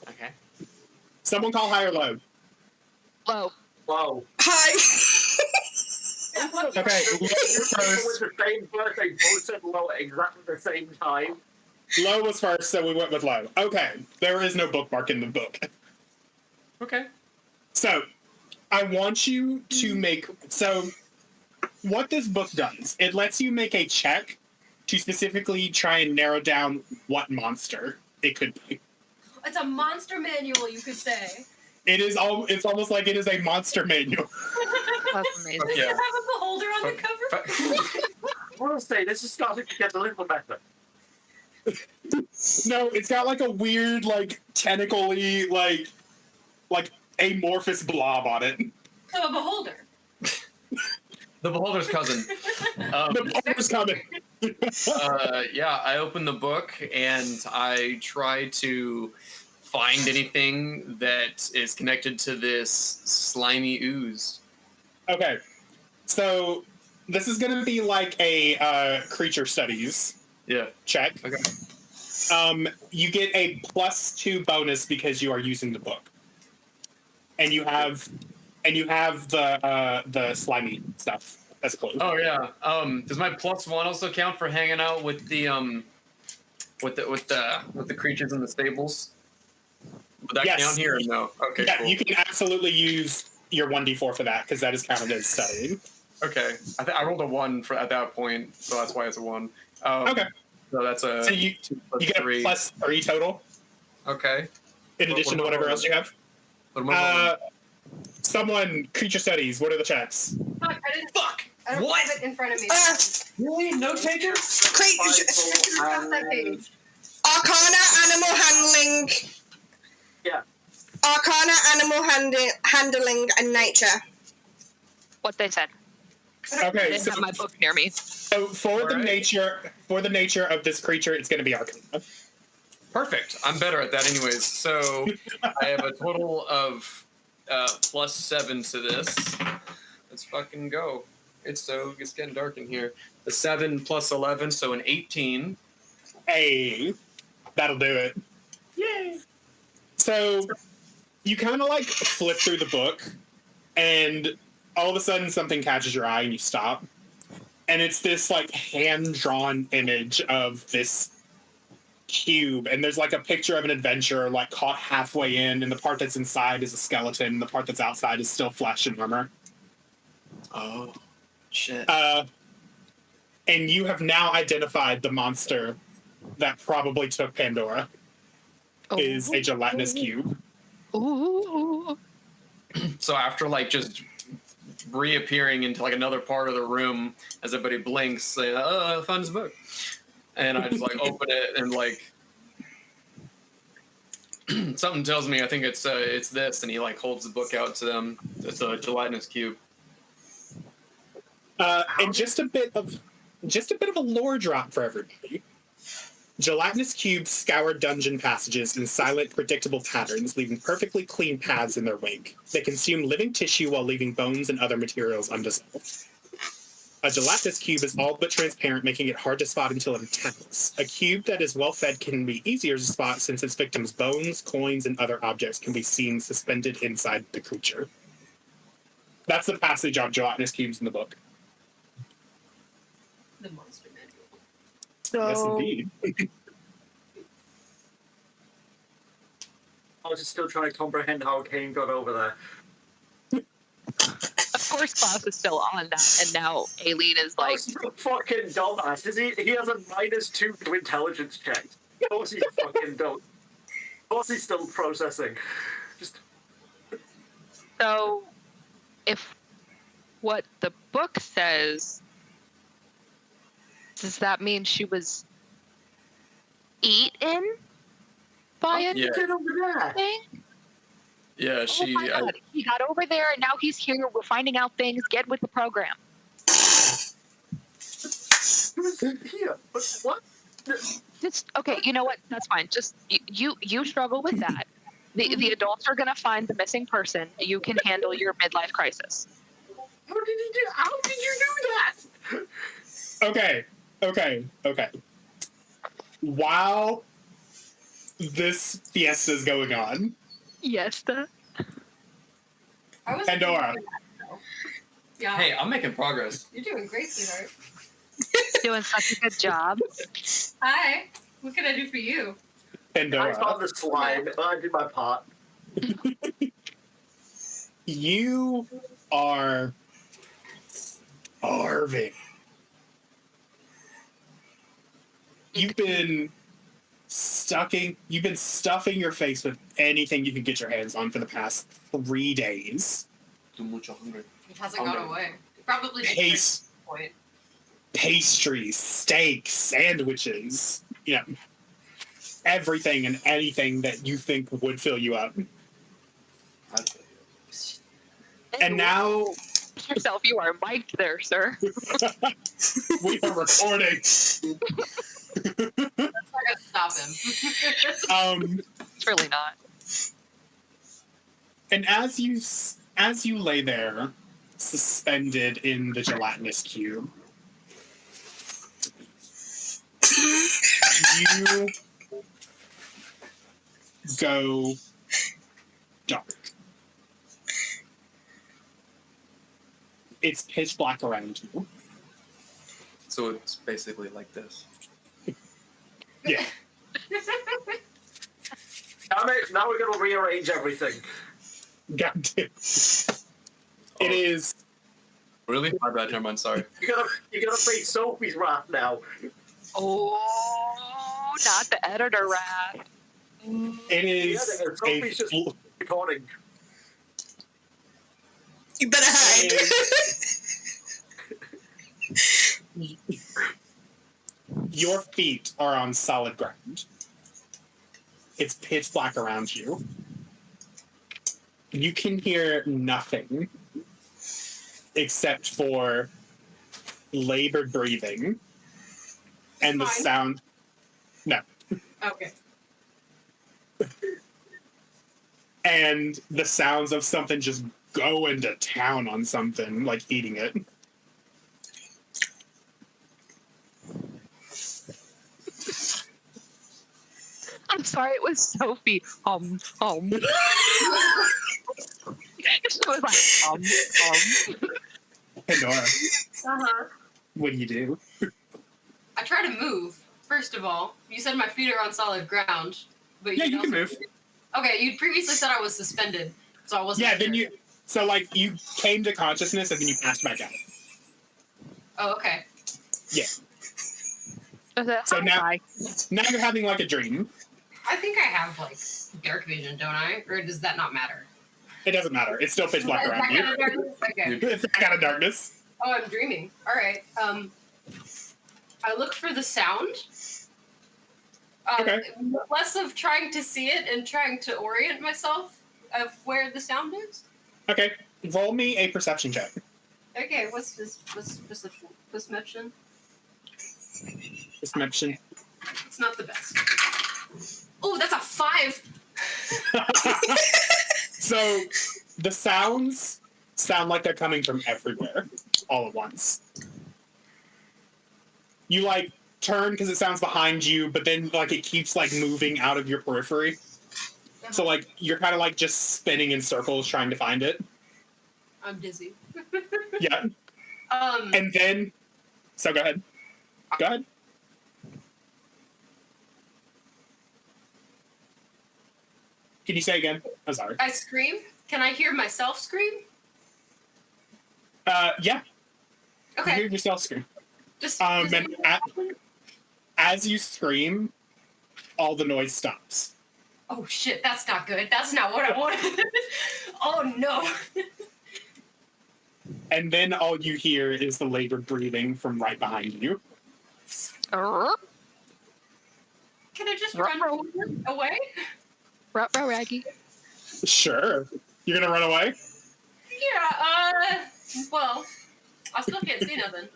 Okay. Someone call high or low. Low. Wow. Hi. Okay, low With first. the same birthday, both said low at exactly the same time. Low was first, so we went with low. Okay, there is no bookmark in the book. Okay. So, I want you to make... So, what this book does, it lets you make a check to specifically try and narrow down what monster it could be. It's a monster manual, you could say. It's almost like it is a monster manual. That's amazing. Does Yeah. it have a beholder on the cover? I'll say this is starting to get a little better. No, it's got like a weird, like, tentacle-y, like amorphous blob on it. So a beholder. The beholder's cousin. The beholder's coming. Yeah, I open the book and I try to find anything that is connected to this slimy ooze. Okay, so this is going to be like a creature studies Yeah. check. Okay. You get a +2 bonus because you are using the book, and you have the slimy stuff as a clue. Oh yeah. Does my +1 also count for hanging out with the with the creatures in the stables? Would that Yes. count here or no? Okay, Yeah, cool. you can absolutely use your 1d4 for that because that is counted as studying. Okay, I rolled a 1 at that point, so that's why it's a 1. Okay. So that's a So you 2 you get +3. a +3 total Okay. in addition to whatever else you have. What am I rolling? Someone creature studies. What are the checks? Fuck, I didn't. Fuck! I don't What? have it in front of me. Really? No taker? Off that page. Arcana, animal handling. Yeah. Arcana, animal handling, and nature. What they said. I Okay, didn't so, have my book near me. so for the Alright. nature of this creature, it's going to be Arcana. Perfect. I'm better at that anyways. So I have a total of +7 to this. Let's fucking go. It's getting dark in here. The 7 + 11, so an 18. Hey, that'll do it. Yay! So you kind of like flip through the book, and all of a sudden something catches your eye, and you stop. And it's this like hand-drawn image of this cube, and there's like a picture of an adventurer like caught halfway in, and the part that's inside is a skeleton, and the part that's outside is still flesh and armor. Oh, shit. And you have now identified the monster that probably took Pandora. Is a gelatinous cube. Ooh. So after like just reappearing into like another part of the room as everybody blinks, saying, "Oh, I found his book," and I just like open it and like something tells me I think it's this, and he like holds the book out to them. It's a gelatinous cube. And just a bit of a lore drop for everybody. Gelatinous cubes scour dungeon passages in silent, predictable patterns, leaving perfectly clean paths in their wake. They consume living tissue while leaving bones and other materials undissolved. A gelatinous cube is all but transparent, making it hard to spot until it attacks. A cube that is well fed can be easier to spot since its victim's bones, coins, and other objects can be seen suspended inside the creature. That's the passage on gelatinous cubes in the book. The monster manual. Yes, So, indeed. I was still trying to comprehend how Kane got over there. of course, Klaus is still on that, and now Aileen is like, Klaus is a fucking dumbass. He has a -2 to intelligence check. Of course he's a fucking dumb. Of course he's still processing. Just so if what the book says, does that mean she was eaten by a Yeah. get over there. thing? Yeah, Oh my God. He got over there and now he's here. We're finding out things. Get with the program. Who's here? What? Just okay, you know what? That's fine. Just you struggle with that. The adults are gonna find the missing person. You can handle your midlife crisis. How did you do that? Okay. While this fiesta is going on, Yes, I was Pandora. Yeah. Hey, I'm making progress. You're doing great, sweetheart. doing such a good job. Hi. What can I do for you? I Pandora, found the slime. I did my part. you are starving. You've been stuffing your face with anything you can get your hands on for the past 3 days. Too much hungry. It hasn't gone away. Probably just Pace, at this point. pastries, steaks, sandwiches, everything and anything that you think would fill you up. And now yourself. You are mic'd there, sir. We are recording. That's not gonna stop him. It's really not. And as you lay there, suspended in the gelatinous cube, you go dark. It's pitch black around you. So it's basically like this. Yeah. Damn it, now we're gonna rearrange everything. Got to. It is. Really? My bad, never mind, sorry. You're gonna face Sophie's wrath now. Oh, not the editor wrath. It is Sophie's just recording. You better hide. Your feet are on solid ground. It's pitch black around you. You can hear nothing except for labored breathing and the Mine? sound. No. Okay. And the sounds of something just going to town on something, like eating it. I'm sorry, it was Sophie. She was like, Hey, Nora, Uh-huh. what do you do? I try to move, first of all. You said my feet are on solid ground. But Yeah, you can also- move. Okay, you previously said I was suspended, so I wasn't Yeah, sure. then you. So, like, you came to consciousness and then you passed back out. Oh, okay. So now you're having, like, a dream. I think I have, like, dark vision, don't I? Or does that not matter? It doesn't matter. It's still pitch black Is around that you. kind of darkness? Okay. It's that kind of darkness. Oh, I'm dreaming. All right. I look for the sound. Okay. Less of trying to see it and trying to orient myself of where the sound is. Okay, roll me a perception check. Okay, what's this? What's perception? Perception? Perception. It's not the best. Oh, that's a 5. So the sounds sound like they're coming from everywhere all at once. You like turn because it sounds behind you, but then like it keeps like moving out of your periphery. So like you're kind of like just spinning in circles trying to find it. I'm dizzy. Yeah. And then so go ahead. Go ahead. Can you say again? I'm sorry. I scream. Can I hear myself scream? Yeah. You Okay. hear yourself scream. Just. And as you scream, all the noise stops. Oh shit! That's not good. That's not what I wanted. Oh no. And then all you hear is the labored breathing from right behind you. Can I just run away? Raggy. Sure. You're gonna run away? Yeah. Well, I still can't see nothing.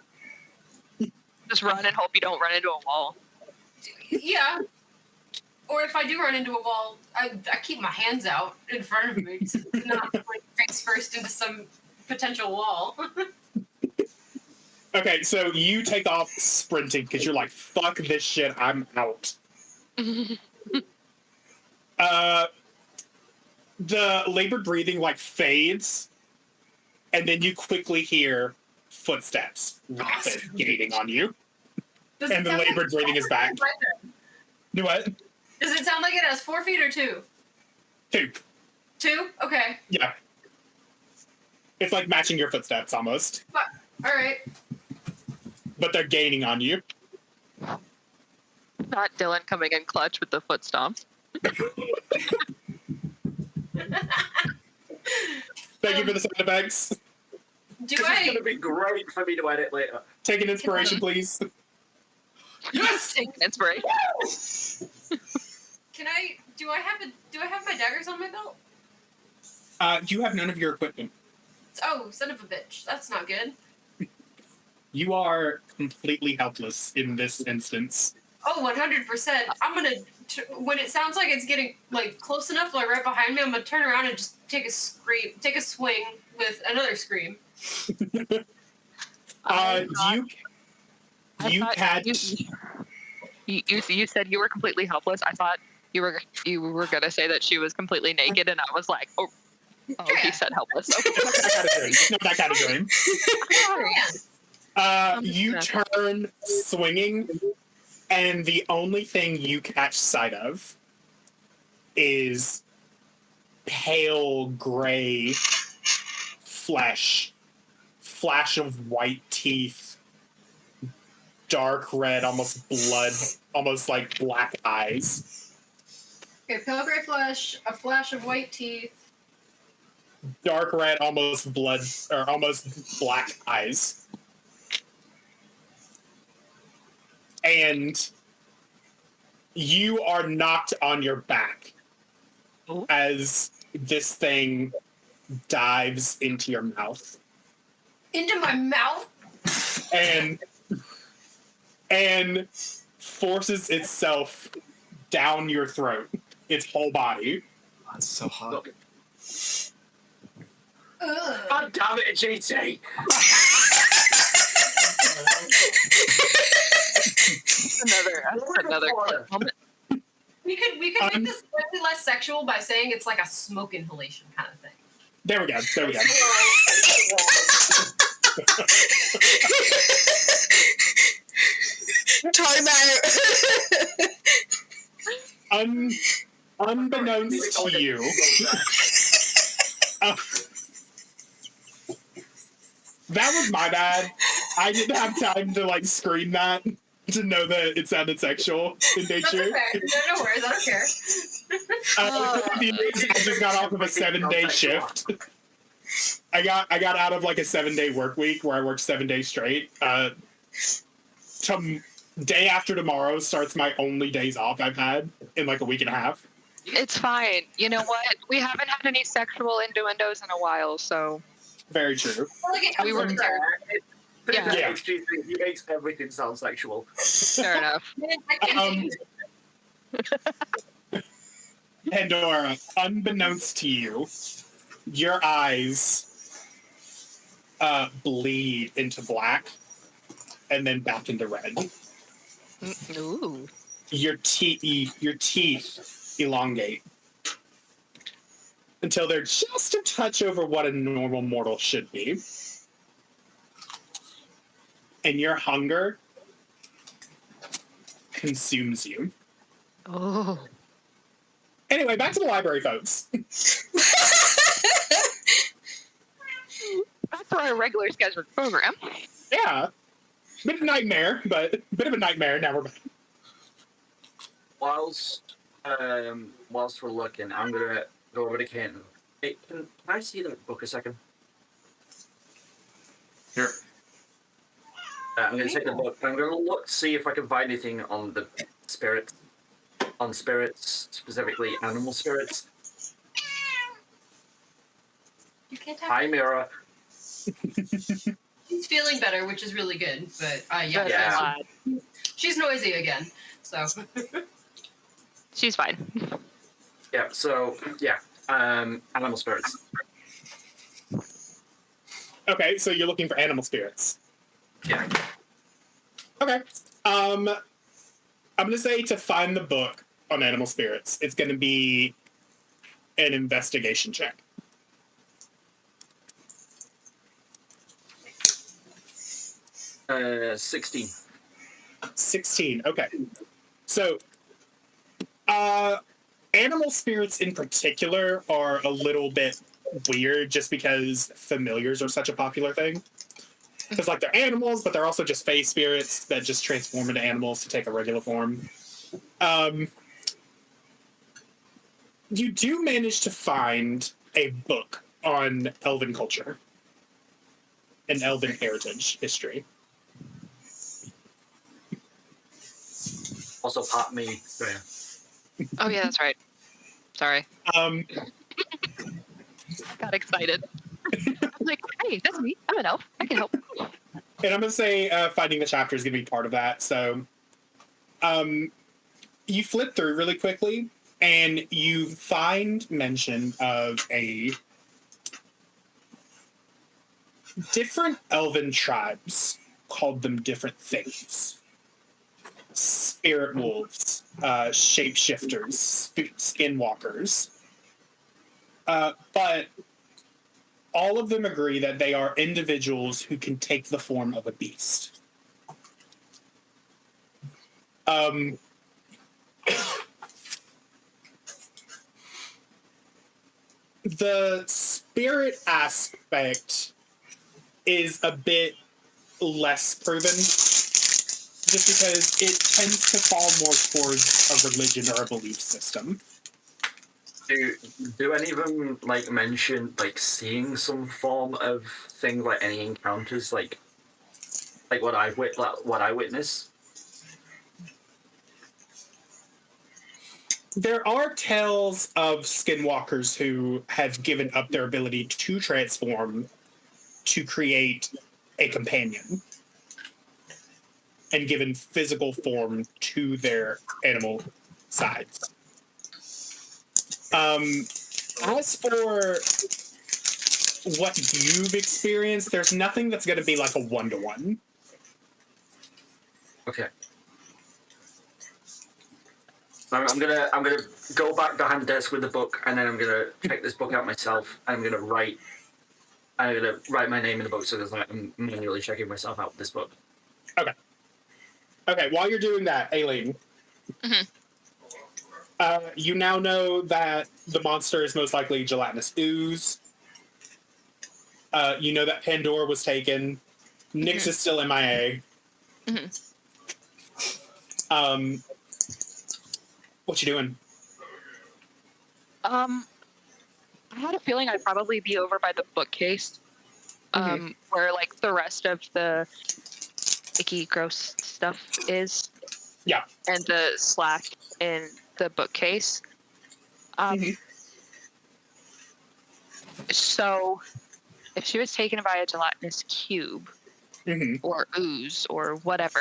Just run and hope you don't run into a wall. Yeah. Or if I do run into a wall, I keep my hands out in front of me to not like, face first into some potential wall. Okay, so you take off sprinting because you're like, fuck this shit, I'm out. The labored breathing like fades, and then you quickly hear footsteps rapid gating on you. Does And it the sound labored breathing is back. Do what? Does it sound like it has 4 feet or 2? 2. 2? Okay. Yeah. It's like matching your footsteps almost. All right. But they're gaining on you. Not Dylan coming in clutch with the foot stomps. Thank you for the sound effects. Do This is I? going to be great for me to edit later. Take an inspiration, please. Yes! Inspiration. Can I? Do I have my daggers on my belt? You have none of your equipment. Oh, son of a bitch. That's not good. You are completely helpless in this instance. Oh, 100%. I'm gonna, when it sounds like it's getting like close enough, like right behind me, I'm gonna turn around and just take a swing with another scream. You catch. You said you were completely helpless. I thought you were gonna say that she was completely naked, and I was like, oh, he said helpless. Okay. It's not that kind of dream. You turn swinging, and the only thing you catch sight of is pale gray flesh, flash of white teeth, dark red, almost blood, almost like black eyes. Okay, pale gray flesh, a flash of white teeth. Dark red, almost blood, or almost black eyes. And you are knocked on your back as this thing dives into your mouth. Into my mouth? And forces itself down your throat, its whole body. That's so hot. God damn it, GT! another moment. We could make this slightly less sexual by saying it's like a smoke inhalation kind of thing. There we go. Time out. Unbeknownst to you, that was my bad. I didn't have time to like scream that to know that it sounded sexual in nature. That's okay. No worries. I don't care. I just got off of a 7-day shift. I got out of like a 7-day work week where I worked 7 days straight. Day after tomorrow starts my only days off I've had in like a week and a half. It's fine. You know what? We haven't had any sexual innuendos in a while, so. Very true. We were there. Yeah. He makes everything sound sexual. Fair enough. Pandora, unbeknownst to you, your eyes bleed into black and then back into red. Ooh. Your teeth elongate until they're just a touch over what a normal mortal should be. And your hunger consumes you. Oh. Anyway, back to the library, folks. Back to our regular scheduled program. Yeah. Bit of a nightmare, but bit of a nightmare. Now we're back. Whilst we're looking, I'm gonna go over to Ken. Hey, can I see that book a second? Here. I'm gonna take the book. I'm gonna look, see if I can find anything on the spirits, specifically animal spirits. You can't have. Hi, Mira. She's feeling better, which is really good. But yeah, Yeah. she's noisy again. So. She's fine. Yeah. So yeah, animal spirits. Okay, so you're looking for animal spirits. Yeah. Okay. I'm gonna say to find the book on animal spirits, it's gonna be an investigation check. 16. 16. Okay. So, animal spirits in particular are a little bit weird just because familiars are such a popular thing. Because, like, they're animals, but they're also just fey spirits that just transform into animals to take a regular form. You do manage to find a book on elven culture and elven heritage history. Also, part me. So, yeah. Oh yeah, that's right. Sorry. Um, Got excited. I'm like, Hey, that's me. I'm an elf. I can help. And I'm going to say finding the chapter is going to be part of that. So you flip through really quickly, and you find mention of a different elven tribes called them different things. Spirit wolves, shapeshifters, skinwalkers. But all of them agree that they are individuals who can take the form of a beast. The spirit aspect is a bit less proven, just because it tends to fall more towards a religion or a belief system. Do any of them like mention like seeing some form of thing, like any encounters, like what I witness? There are tales of skinwalkers who have given up their ability to transform to create a companion and given physical form to their animal sides. As for what you've experienced, there's nothing that's going to be like a one-to-one. Okay. I'm gonna go back behind the desk with the book, and then I'm gonna check this book out myself. And I'm gonna write my name in the book, so there's like I'm manually checking myself out with this book. Okay, while you're doing that, Aileen, you now know that the monster is most likely gelatinous ooze. You know that Pandora was taken. Nyx is still MIA. What you doing? I had a feeling I'd probably be over by the bookcase, where like the rest of the icky, gross stuff is. Yeah. And the slack in the bookcase. So, if she was taken by a gelatinous cube or ooze or whatever,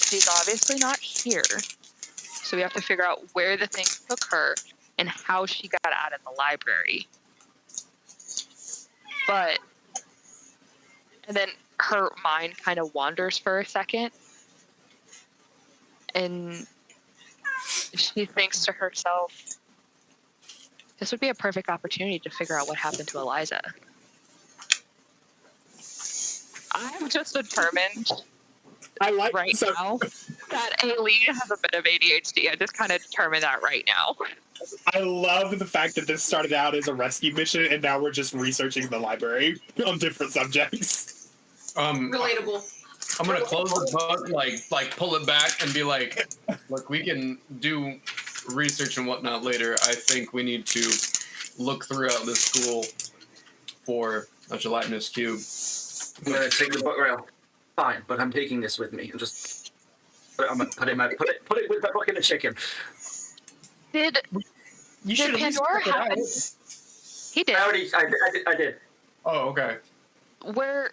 she's obviously not here. So we have to figure out where the thing took her and how she got out of the library. And then her mind kind of wanders for a second. And she thinks to herself, this would be a perfect opportunity to figure out what happened to Eliza. I'm just determined now that Aileen has a bit of ADHD. I just kind of determined that right now. I love the fact that this started out as a rescue mission, and now we're just researching the library on different subjects. Relatable. I'm gonna close the book, like pull it back, and be like, "Look, we can do research and whatnot later. I think we need to look throughout this school for a gelatinous cube." I'm gonna take the book rail. Fine, but I'm taking this with me. I'm gonna put it with that book in the chicken. Did Pandora happen? He did. I did. Oh, okay. Where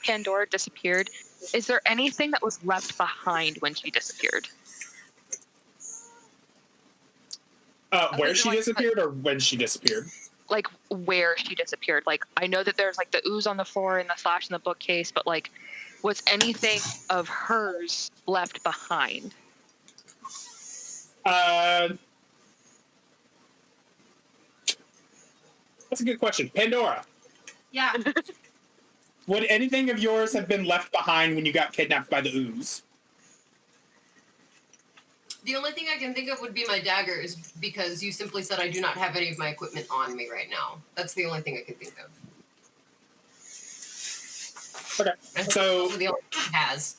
Pandora disappeared, is there anything that was left behind when she disappeared? Where she disappeared or when she disappeared? Like where she disappeared. Like I know that there's like the ooze on the floor and the slash in the bookcase, but like was anything of hers left behind? That's a good question. Pandora, Yeah. would anything of yours have been left behind when you got kidnapped by the ooze? The only thing I can think of would be my daggers, because you simply said I do not have any of my equipment on me right now. That's the only thing I can think of. Okay, so the only thing it has.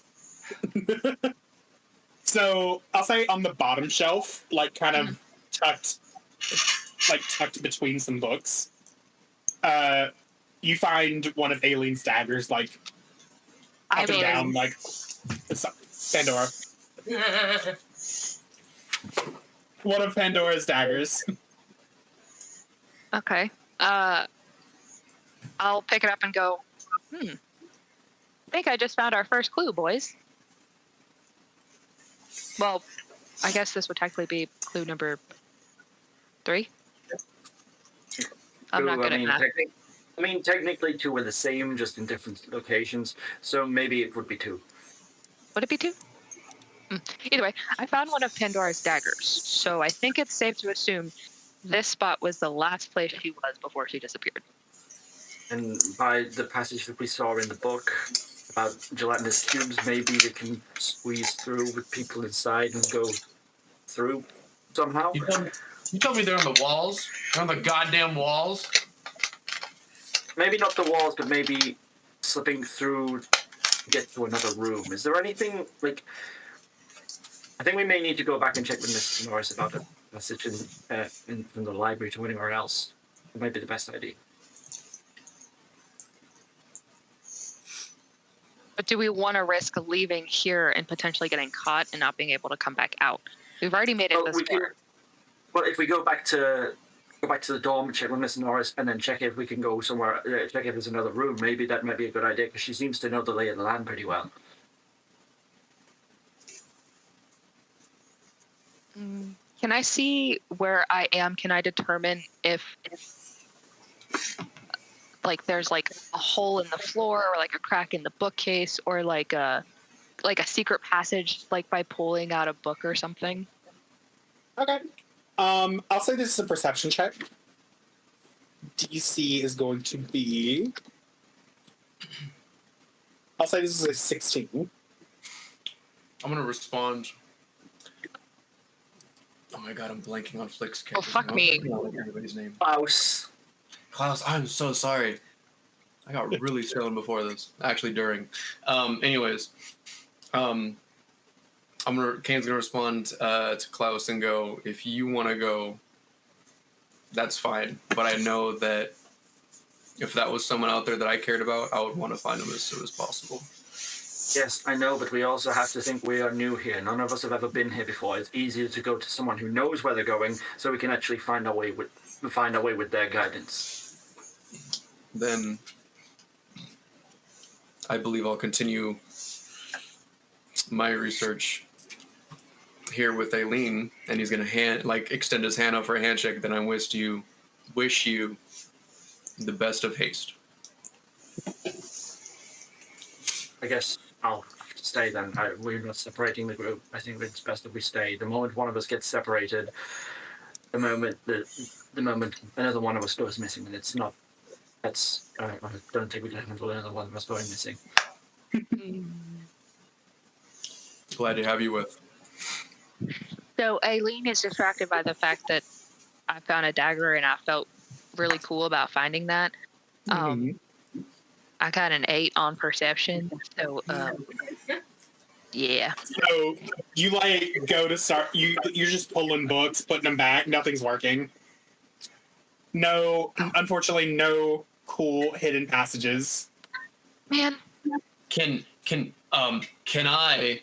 So I'll say on the bottom shelf, like kind of tucked between some books, you find one of Aileen's daggers, like up and down, like it's Pandora. One of Pandora's daggers. Okay. I'll pick it up and go, I think I just found our first clue, boys. Well, I guess this would technically be clue number 3. I'm not good at math. Technically 2 are the same, just in different locations. So maybe it would be 2. Would it be 2? Either way, I found one of Pandora's daggers, so I think it's safe to assume this spot was the last place she was before she disappeared. And by the passage that we saw in the book about gelatinous cubes, maybe they can squeeze through with people inside and go through somehow. You told me they're on the walls. They're on the goddamn walls. Maybe not the walls, but maybe slipping through to get to another room. Is there anything, like... I think we may need to go back and check with Mrs. Norris about a message from the library to anywhere else. It might be the best idea. But do we want to risk leaving here and potentially getting caught and not being able to come back out? We've already made it this far. Well, if we go back to the dorm, check with Mrs. Norris, and then check if we can go somewhere, check if there's another room, maybe that might be a good idea, because she seems to know the lay of the land pretty well. Can I see where I am? Can I determine if like there's like a hole in the floor or like a crack in the bookcase or like a secret passage, like by pulling out a book or something? Okay. I'll say this is a perception check. DC is going to be... I'll say this is a 16. I'm going to respond. Oh my god, I'm blanking on Flick's character. Oh, fuck me. Everybody's name. Klaus. Klaus, I'm so sorry. I got really stolen before this. Actually, during. Anyways. Kane's gonna respond to Klaus and go, if you want to go, that's fine. But I know that if that was someone out there that I cared about, I would want to find them as soon as possible. Yes, I know, but we also have to think we are new here. None of us have ever been here before. It's easier to go to someone who knows where they're going, so we can actually find our way with their guidance. Then I believe I'll continue my research here with Aileen, and he's gonna extend his hand out for a handshake. Then I wish you the best of haste. I guess I'll stay then. We're not separating the group. I think it's best that we stay. The moment one of us gets separated, the moment another one of us goes missing, and it's not. That's I don't think we can handle another one of us going missing. Glad to have you with. So Aileen is distracted by the fact that I found a dagger and I felt really cool about finding that. I got an 8 on perception, so yeah. So you go to start. You're just pulling books, putting them back. Nothing's working. No, unfortunately, no cool hidden passages. Man, Can I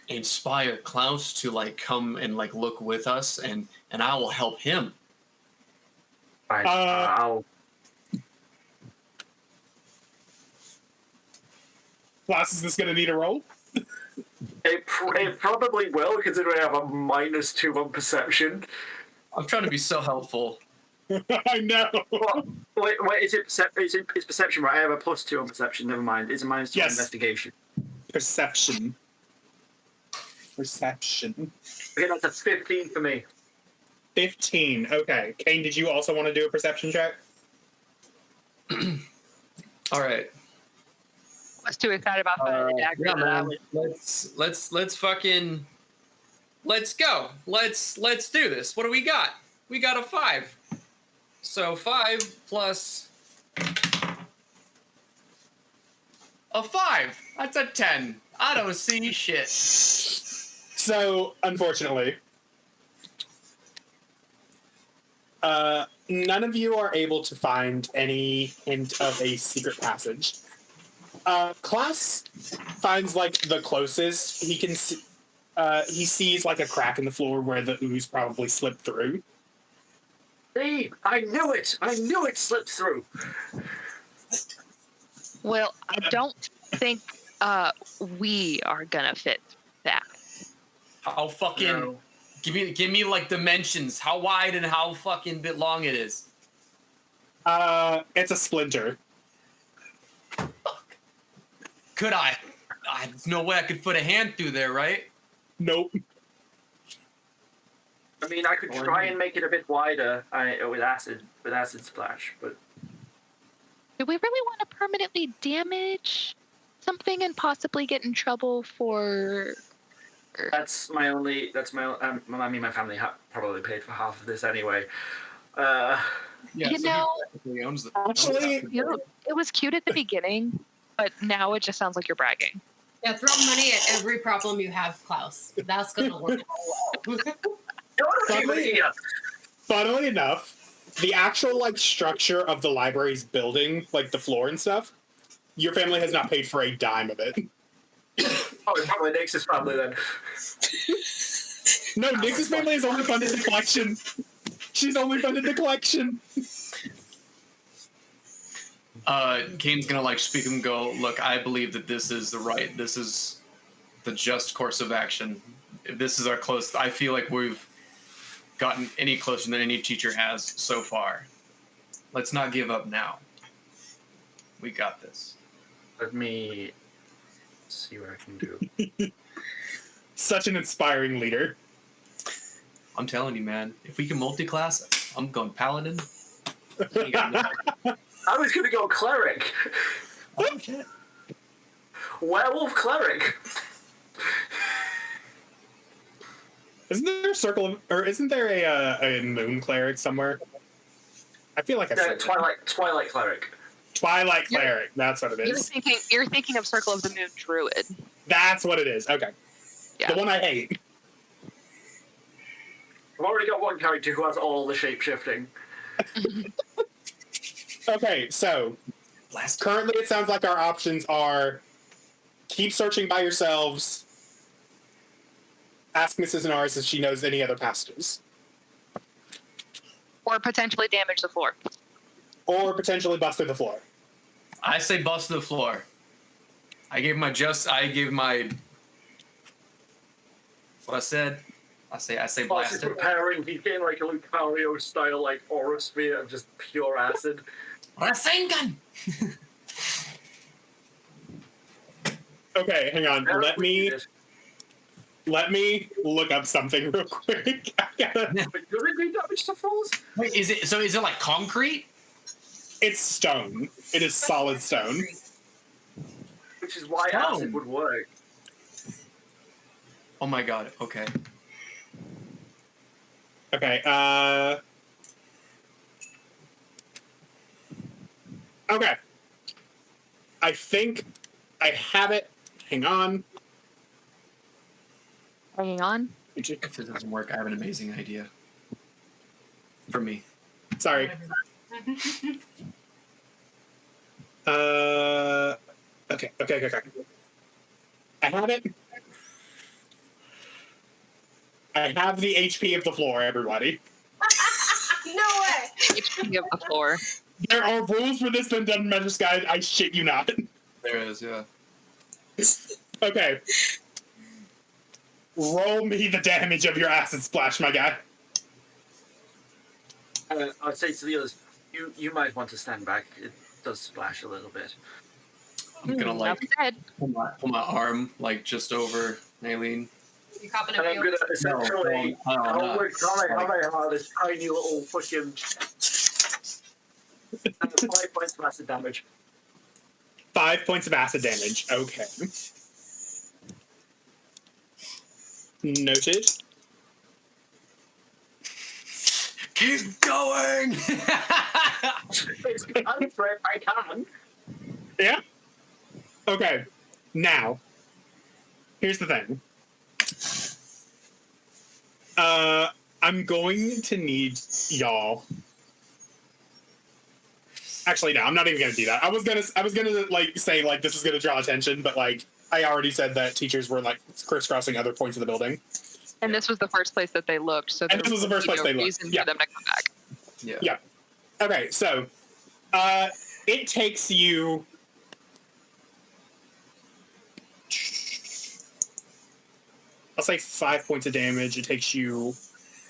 inspire Klaus to come and look with us, and I will help him. Fine. Klaus, is this going to need a roll? It probably will, considering I have a -2 on perception. I'm trying to be so helpful. I know. Wait, is it's perception, right? I have a +2 on perception. Never mind. It's a -2 on investigation. Perception. Okay, that's a 15 for me. 15. Okay. Kane, did you also want to do a perception check? All right. I was too excited about finding the dagger. Yeah, that I man. was- Let's go. Let's do this. What do we got? We got a 5. So 5 plus a 5. That's a 10. I don't see shit. So, unfortunately, none of you are able to find any hint of a secret passage. Klaus finds the closest he can see. He sees a crack in the floor where the ooze probably slipped through. See, I knew it. I knew it slipped through. Well, I don't think we are gonna fit that. How fucking No. give me like dimensions. How wide and how fucking bit long it is. It's a splinter. Could I? There's no way I could put a hand through there, right? Nope. I mean, I could try and make it a bit wider with acid splash, but Do we really want to permanently damage something and possibly get in trouble for? that's my only. I mean, my family probably paid for half of this anyway. Yeah, You so know, he practically owns the- Actually, It was cute at the beginning, but now it just sounds like you're bragging. Yeah, throw money at every problem you have, Klaus. That's gonna work well. funnily enough, the actual like structure of the library's building, like the floor and stuff, your family has not paid for a dime of it. Oh, it's probably Nix's family then. No, Nix's family has only funded the collection. She's only funded the collection. Kane's gonna like speak and go, look, I believe that this is the just course of action. If this is our close, I feel like we've gotten any closer than any teacher has so far. Let's not give up now. We got this. Let me see what I can do. Such an inspiring leader. I'm telling you, man, if we can multi-class, I'm going paladin. I was gonna go cleric. Oh shit. Werewolf cleric. Isn't there a circle of, or isn't there a moon cleric somewhere? I feel like I've seen it. Twilight cleric. Twilight cleric. That's what it is. You're thinking of Circle of the Moon Druid. That's what it is. Okay. Yeah. The one I hate. I've already got one character who has all the shape shifting. Okay, so currently it sounds like our options are keep searching by yourselves, ask Mrs. Norris if she knows any other passages, Or potentially damage the floor. or potentially bust through the floor. I say bust to the floor. I gave my what I said. I say Whilst blast he's it. preparing, he's getting like a Lucario style like aura sphere of just pure acid. Rasengan! Okay, hang on. Very Let me weird. look up something real quick. I gotta- But does it do damage to fools? Wait, is it like concrete? It's stone. It is solid stone. Which is why Stone. acid would work. Oh my god, okay. Okay, okay. I think I have it. Hang on. Hanging on. If it doesn't work, I have an amazing idea. For me. Sorry. Okay. I have it. I have the HP of the floor, everybody. No way. HP of the floor. There are rules for this in Dungeon Measures Guide. I shit you not. There is, yeah. Okay. Roll me the damage of your acid splash, my guy. I'd say to the others, you might want to stand back. It does splash a little bit. I'm gonna like Dead. pull my arm like just over Nailene. You copping And a I'm feel? gonna essentially No, I'm not. how this tiny little fucking 5 points of acid damage. 5 points of acid damage. Okay. Noted. Keep going! I'm afraid I can. Yeah. Okay. Now, here's the thing. I'm going to need y'all. Actually, no, I'm not even gonna do that. I was gonna like say like this is gonna draw attention, but like I already said that teachers were like crisscrossing other points of the building. And this was the first place that they looked, so And this was the first place they looked, reason yeah. for them to come back. Yeah. Okay, so it takes you I'll say 5 points of damage. It takes you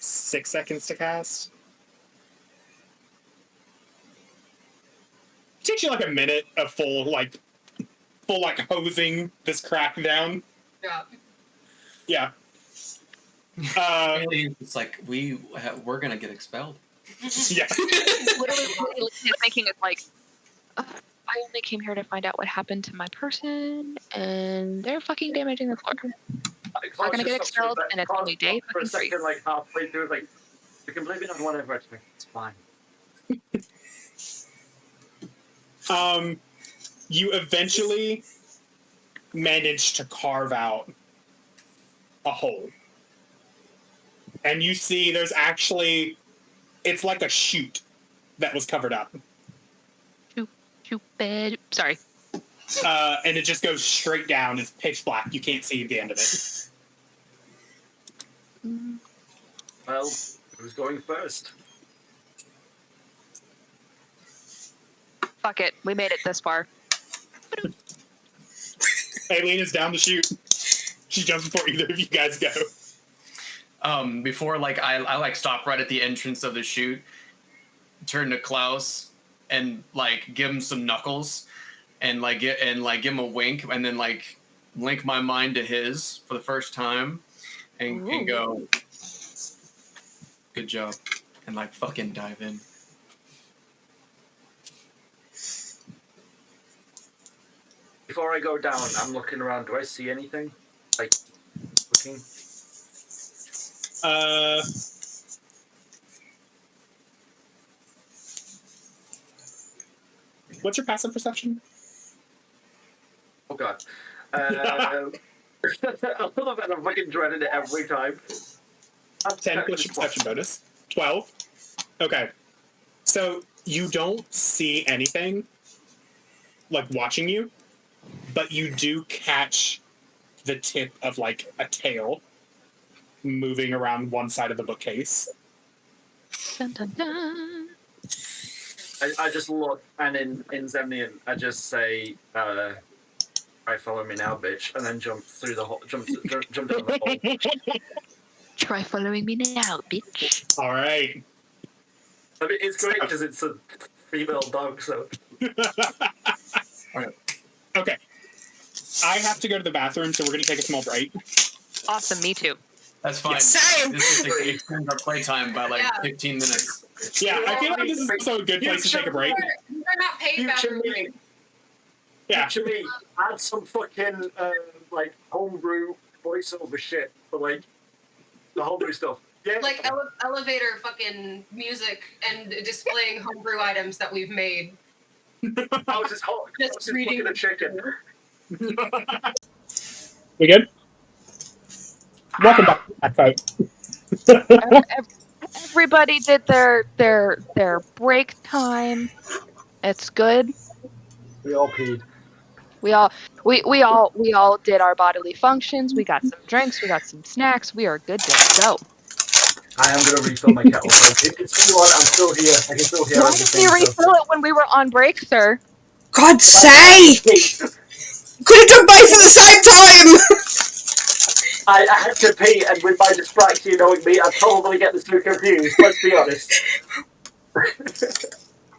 6 seconds to cast. It takes you like a minute of full hosing this crack down. Yeah. Yeah. It's like we're gonna get expelled. Yeah. Literally thinking it's like, I only came here to find out what happened to my person, and they're fucking damaging the floor. We're gonna get expelled, and it's only day for a fucking 3. second, like halfway through, like we can blame it on whatever. It's fine. You eventually manage to carve out a hole. And you see there's actually, it's like a chute that was covered up. Sorry. And it just goes straight down. It's pitch black. You can't see the end of it. Well, who's going first? Fuck it. We made it this far. Aileen is down the chute. She jumps before either of you guys go. Before I stop right at the entrance of the chute, turn to Klaus and give him some knuckles and give him a wink and then link my mind to his for the first time and go, good job, and fucking dive in. Before I go down, I'm looking around. Do I see anything? Looking? What's your passive perception? Oh god. A little bit. I'm fucking dreading it every time. 10 plus your perception bonus. 12. Okay. So you don't see anything watching you, but you do catch the tip of a tail moving around one side of the bookcase. Dun, dun, dun. I just look, and in Zemnian, I just say, "Try follow me now, bitch," and then jump through the hole. Jump down the hole. Try following me now, bitch. All right. I mean, it's great because it's a female dog, so. Okay. I have to go to the bathroom, so we're going to take a small break. Awesome, me too. That's fine. Same. This is extend our playtime by 15 minutes. Yeah, I feel like this is also a good place to take a break. They're not paid Future bathroom me, breaks. Yeah. future me, add some fucking homebrew voiceover shit for the homebrew stuff. Yeah. Elevator fucking music and displaying homebrew items that we've made. I was just reading a chicken. We good? Welcome back, folks. Everybody did their break time. It's good. We all peed. We all did our bodily functions. We got some drinks. We got some snacks. We are good to go. I am gonna refill my kettle. So if it's you want, I'm still here. I can still hear Why everything. did you refill it when we were on break, sir? God's sake! Could have done both at the same time! I had to pee, and with my dyspraxia knowing me, I'd probably get the two confused. Let's be honest.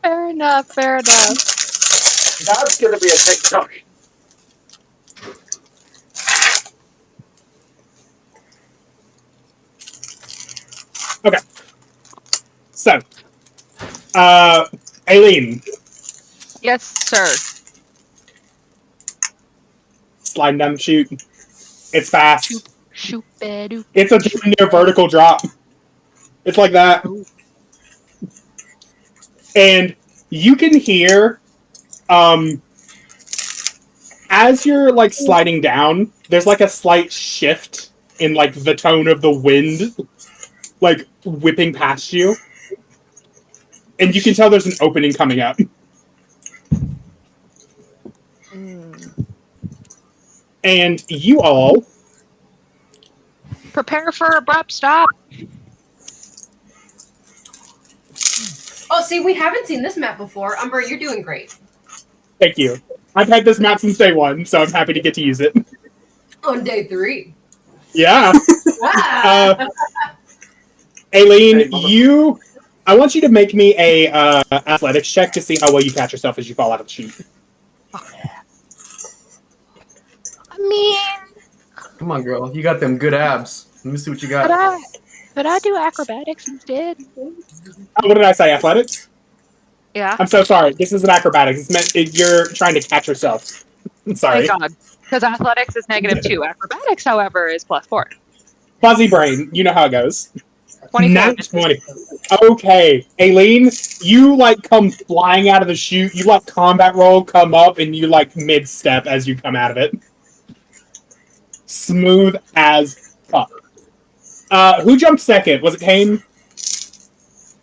Fair enough. That's gonna be a TikTok. Okay. So, Aileen, Yes, sir. sliding down the chute. It's fast. Shoot, badu. It's a damn near vertical drop. It's like that. And you can hear, as you're sliding down, there's a slight shift in the tone of the wind, whipping past you. And you can tell there's an opening coming up. And you all Prepare for abrupt stop. Oh, see, we haven't seen this map before. Umber, you're doing great. Thank you. I've had this map since day one, so I'm happy to get to use it. On day 3. Yeah. Wow. Aileen, I want you to make me a athletics check to see how well you catch yourself as you fall out of the chute. I mean, Come on, girl. You got them good abs. Let me see what you got. could I do acrobatics instead? Oh, what did I say? Athletics? Yeah. I'm so sorry. This isn't acrobatics. It's meant you're trying to catch yourself. I'm sorry. Thank God. Because athletics is -2. Acrobatics, however, is +4. Fuzzy brain. You know how it goes. 24. Nat 20. Okay. Aileen, you like come flying out of the chute. You like combat roll, come up, and you like mid-step as you come out of it. Smooth as fuck. Who jumped second? Was it Kane?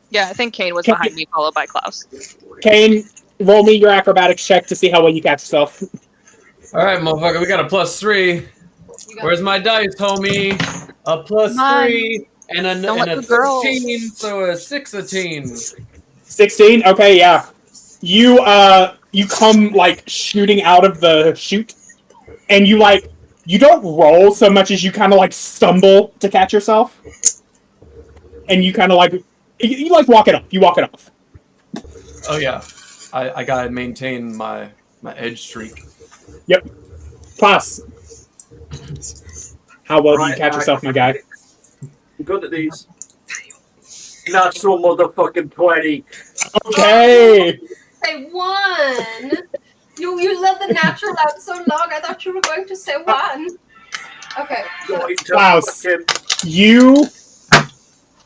Yeah, I think Kane was behind me, followed by Klaus. Kane, roll me your acrobatics check to see how well you catch yourself. All right, motherfucker. We got a +3. Where's my dice, homie? A +3 and a 13, so a 16. 16? Okay, yeah. You come like shooting out of the chute, and you don't roll so much as you kind of like stumble to catch yourself, and you kind of like you like walk it off. You walk it off. Oh yeah, I gotta maintain my edge streak. Yep. Plus, how well do you catch yourself, my guy? I'm good at these. Natural motherfucking 20. Okay. Say 1. You let the natural out so long. I thought you were going to say 1. Okay. Klaus, you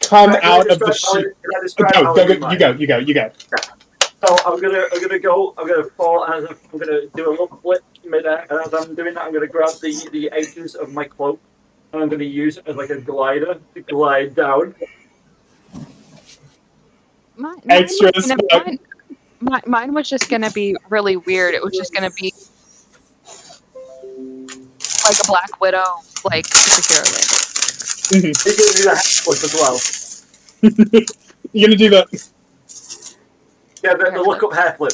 come out of the chute. You go. So I'm gonna fall and I'm gonna do a little flip midair, and as I'm doing that I'm gonna grab the edges of my cloak and I'm gonna use it as like a glider to glide down. Mine was just gonna be really weird. It was just gonna be like a Black Widow, like superhero landing. You're gonna do that flip as well. You're gonna do the the look up hair flip.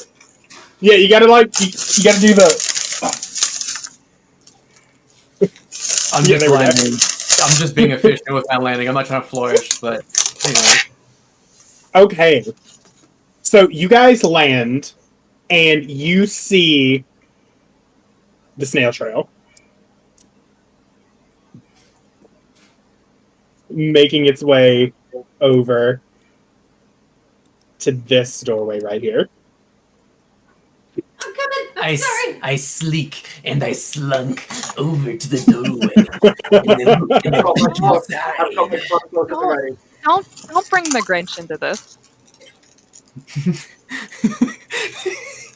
Yeah, you gotta you gotta do the. I'm just landing. I'm just being efficient with my landing. I'm not trying to flourish, but anyway. Okay. So you guys land, and you see the snail trail making its way over to this doorway right here. I'm coming. I'm sorry. I sleek and I slunk over to the doorway. and I put you aside. Don't bring the Grinch into this.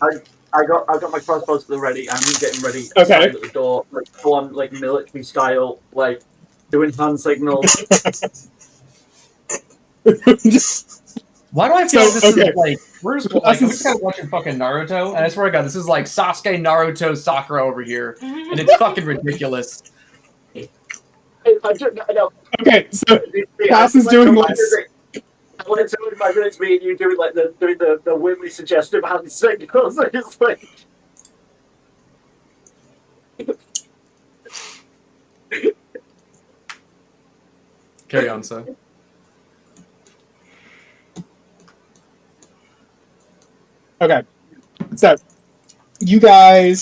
I got my crossbows to the ready. I'm getting ready. Okay. At the door, like full on, like military style, like doing hand signals. Why do I feel like this is like I'm just kind of watching fucking Naruto, and I swear to God, this is like Sasuke, Naruto, Sakura over here, and it's fucking ridiculous. Okay, so Klaus is doing like. I wanted to do 5 minutes me and you doing like the weirdly suggestive hand signals. It's like. Carry on, sir. Okay, so you guys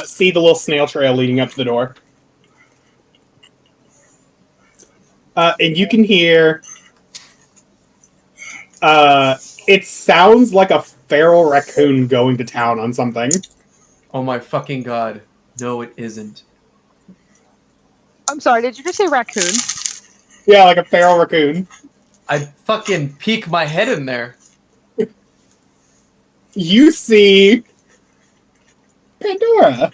see the little snail trail leading up to the door. And you can hear it sounds like a feral raccoon going to town on something. Oh my fucking God. No, it isn't. I'm sorry, did you just say raccoon? Yeah, like a feral raccoon. I fucking peek my head in there. You see Pandora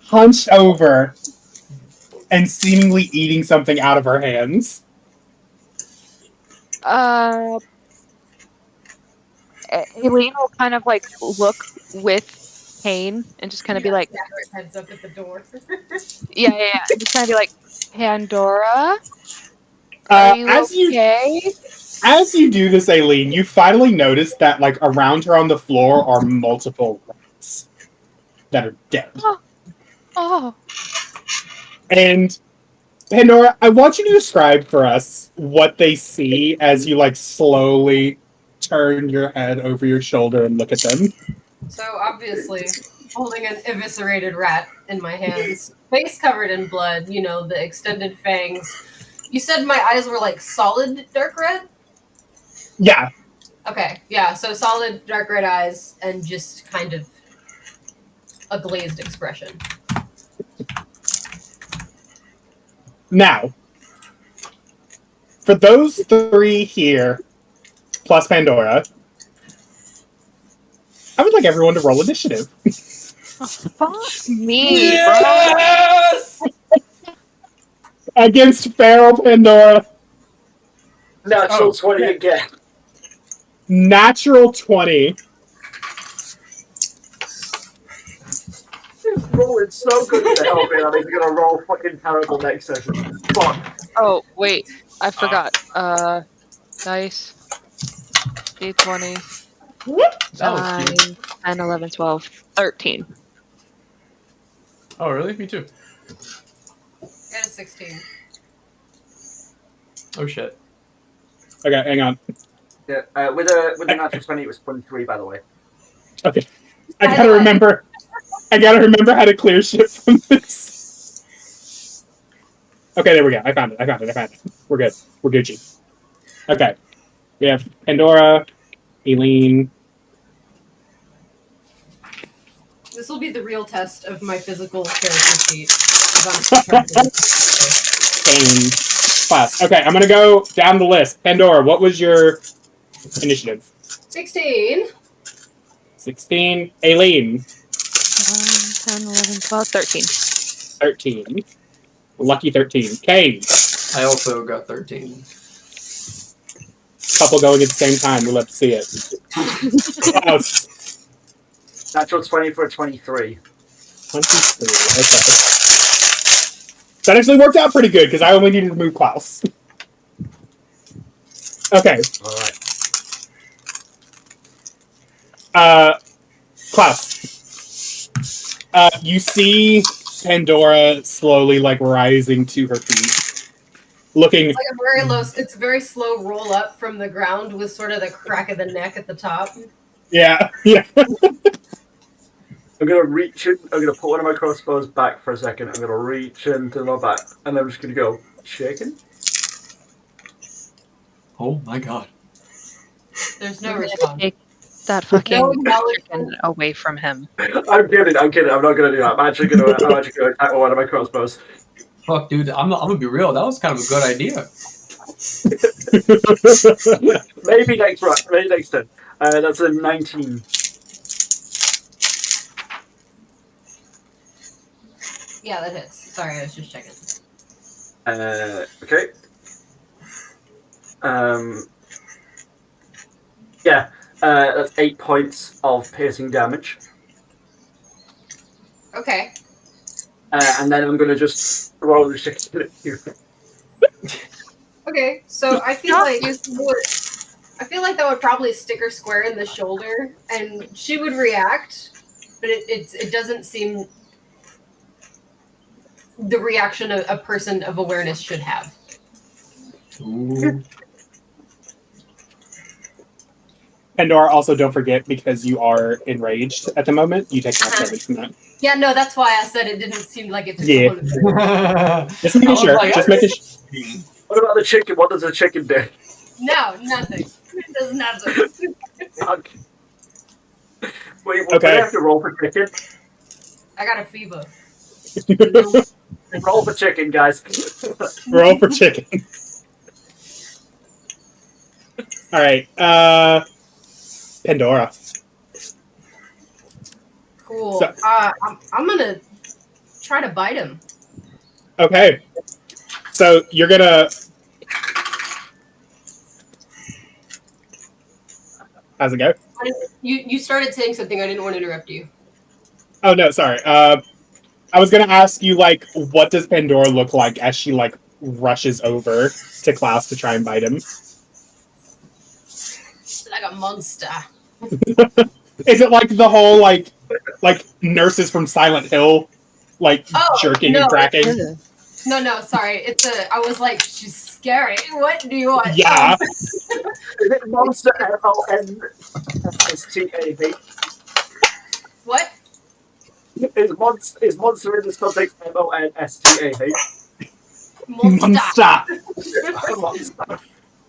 hunched over and seemingly eating something out of her hands. Aileen will kind of like look with Kane and just kind of be like, heads up at the door. yeah. Just kind of be like, Pandora, Are you As you do this, Aileen, you finally notice that like around her on the floor are multiple rats that are dead. Oh. And Pandora, I want you to describe for us what they see as you like slowly turn your head over your shoulder and look at them. So obviously, holding an eviscerated rat in my hands, face covered in blood, you know, the extended fangs. You said my eyes were like solid dark red? Yeah. Okay, yeah, so solid dark red eyes and just kind of a glazed expression. Now, for those three here, plus Pandora, I would like everyone to roll initiative. Fuck me, Yes! Against feral Pandora. Natural 20 again. Natural 20. Rolling so good to help me, and he's gonna roll fucking terrible next session. Fuck. Oh, wait. I forgot. Dice. D20. That was 9, cute. 10, 11, 12, 13. Oh, really? Me too. I got a 16. Oh shit. Okay, hang on. Yeah, with a natural 20, it was 23, by the way. Okay. I gotta remember how to clear shit from this. Okay, there we go. I found it. We're good. We're Gucci. Okay. We have Pandora, Aileen. This will be the real test of my physical character sheet. And class. Okay, I'm gonna go down the list. Pandora, what was your initiative? 16. 16. Aileen. 10, 11, 12, 13. 13. Lucky 13. Kane. I also got 13. Couple going at the same time. We'll have to see it. Klaus. Natural 20 for 23. 23. Okay. That actually worked out pretty good because I only needed to move Klaus. Okay. Alright. Klaus. You see Pandora slowly like rising to her feet. Looking It's like a very low, it's a very slow roll up from the ground with sort of the crack of the neck at the top. yeah. I'm gonna reach in, I'm gonna put one of my crossbows back for a second. I'm gonna reach into my back, and I'm just gonna go, shaking? Oh my god. There's no I'm gonna response. take that fucking No acknowledgement. chicken away from him. I'm kidding. I'm not gonna do that. I'm actually gonna attack one of my crossbows. Fuck, dude. I'm gonna be real. That was kind of a good idea. Maybe next run. Maybe next turn. That's a 19. Yeah, that hits. Sorry, I was just checking. Okay. Yeah. That's 8 points of piercing damage. Okay. And then I'm gonna just roll the shit at you. Okay, so I feel like that would probably stick her square in the shoulder, and she would react, but it doesn't seem the reaction a person of awareness should have. Ooh. Pandora, also don't forget, because you are enraged at the moment, you take half damage from that. Yeah, no, that's why I said it didn't seem like it. Yeah. Just making sure. Just making sure. What about the chicken? What does the chicken do? No, nothing. It does nothing. Okay. Wait, what do Okay. I have to roll for chicken? I got a fever. Roll for chicken, guys. Roll for chicken. All right. Pandora. Cool. So- I'm gonna try to bite him. Okay. So you're gonna. How's it go? You started saying something. I didn't want to interrupt you. Oh no, sorry. I was gonna ask you like, what does Pandora look like as she like rushes over to Klaus to try and bite him. Like a monster. Is it like the whole like nurses from Silent Hill, like jerking and cracking? No, sorry. It's a. I was like, she's scary. What do you want? Yeah. Is it Monster MONSTAH? What? Is Monster in this context MONSTAH? Monster. Monster.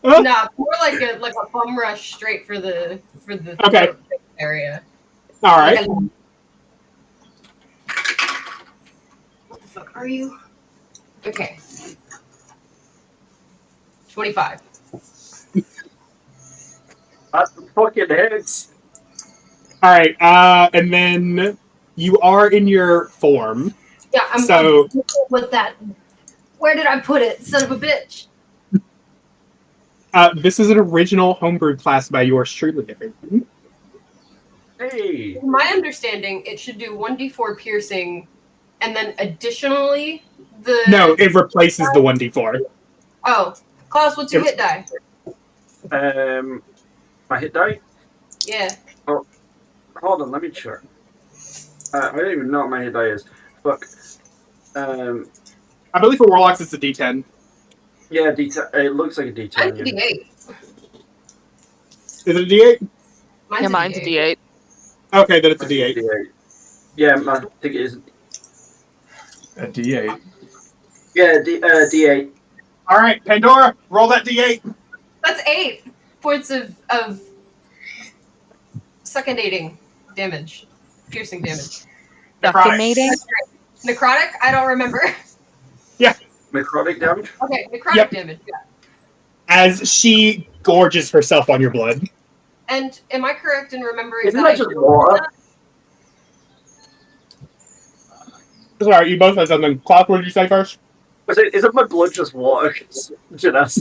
Nah, more like a bum rush straight for the Okay. throat area. All right. Like what the fuck are you? Okay. 25. That fucking hits. All right. And then you are in your form. Yeah, I'm with that. Where did I put it? Son of a bitch. This is an original homebrew class by yours truly. Hey. From my understanding, it should do 1d4 piercing, and then additionally the. No, it replaces the 1d4. Oh, Klaus, what's your hit die? My hit die? Yeah. Oh, hold on, let me check. I don't even know what my hit die is. Fuck. I believe for Warlocks it's a D10. Yeah, D10. It looks like a D10. Mine's a D8. Is it a D8? Mine's a D8. Okay, then it's a D8. Yeah, I think it is. A D8. Yeah, D8. All right, Pandora, roll that D8. That's 8 points of seconding damage, piercing damage. Succonating? Necrotic? I don't remember. Yeah. Necrotic damage? Okay, necrotic damage. Yeah. As she gorges herself on your blood. And am I correct in remembering Isn't that that just water? Sorry, you both said something. Klaus, what did you say first? Isn't my blood just water?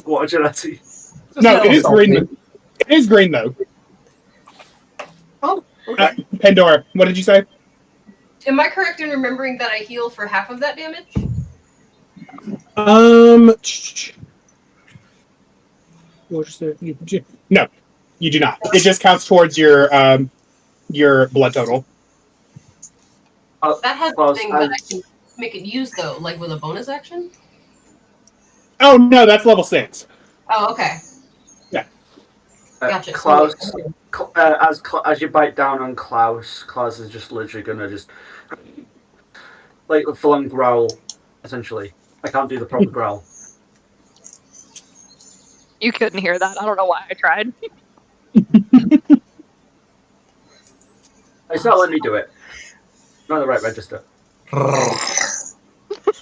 Water Genasi. No, it is green. It is green, though. Oh, okay. Pandora, what did you say? Am I correct in remembering that I heal for half of that damage? No, you do not. It just counts towards your blood total. That has a thing that I can make it use, though, like with a bonus action? Oh, no, that's level 6. Oh, okay. Yeah. Gotcha. Klaus, as you bite down on Klaus is just literally gonna just like the full-on growl, essentially. I can't do the proper growl. You couldn't hear that. I don't know why I tried. It's not letting me do it. Not the right register. All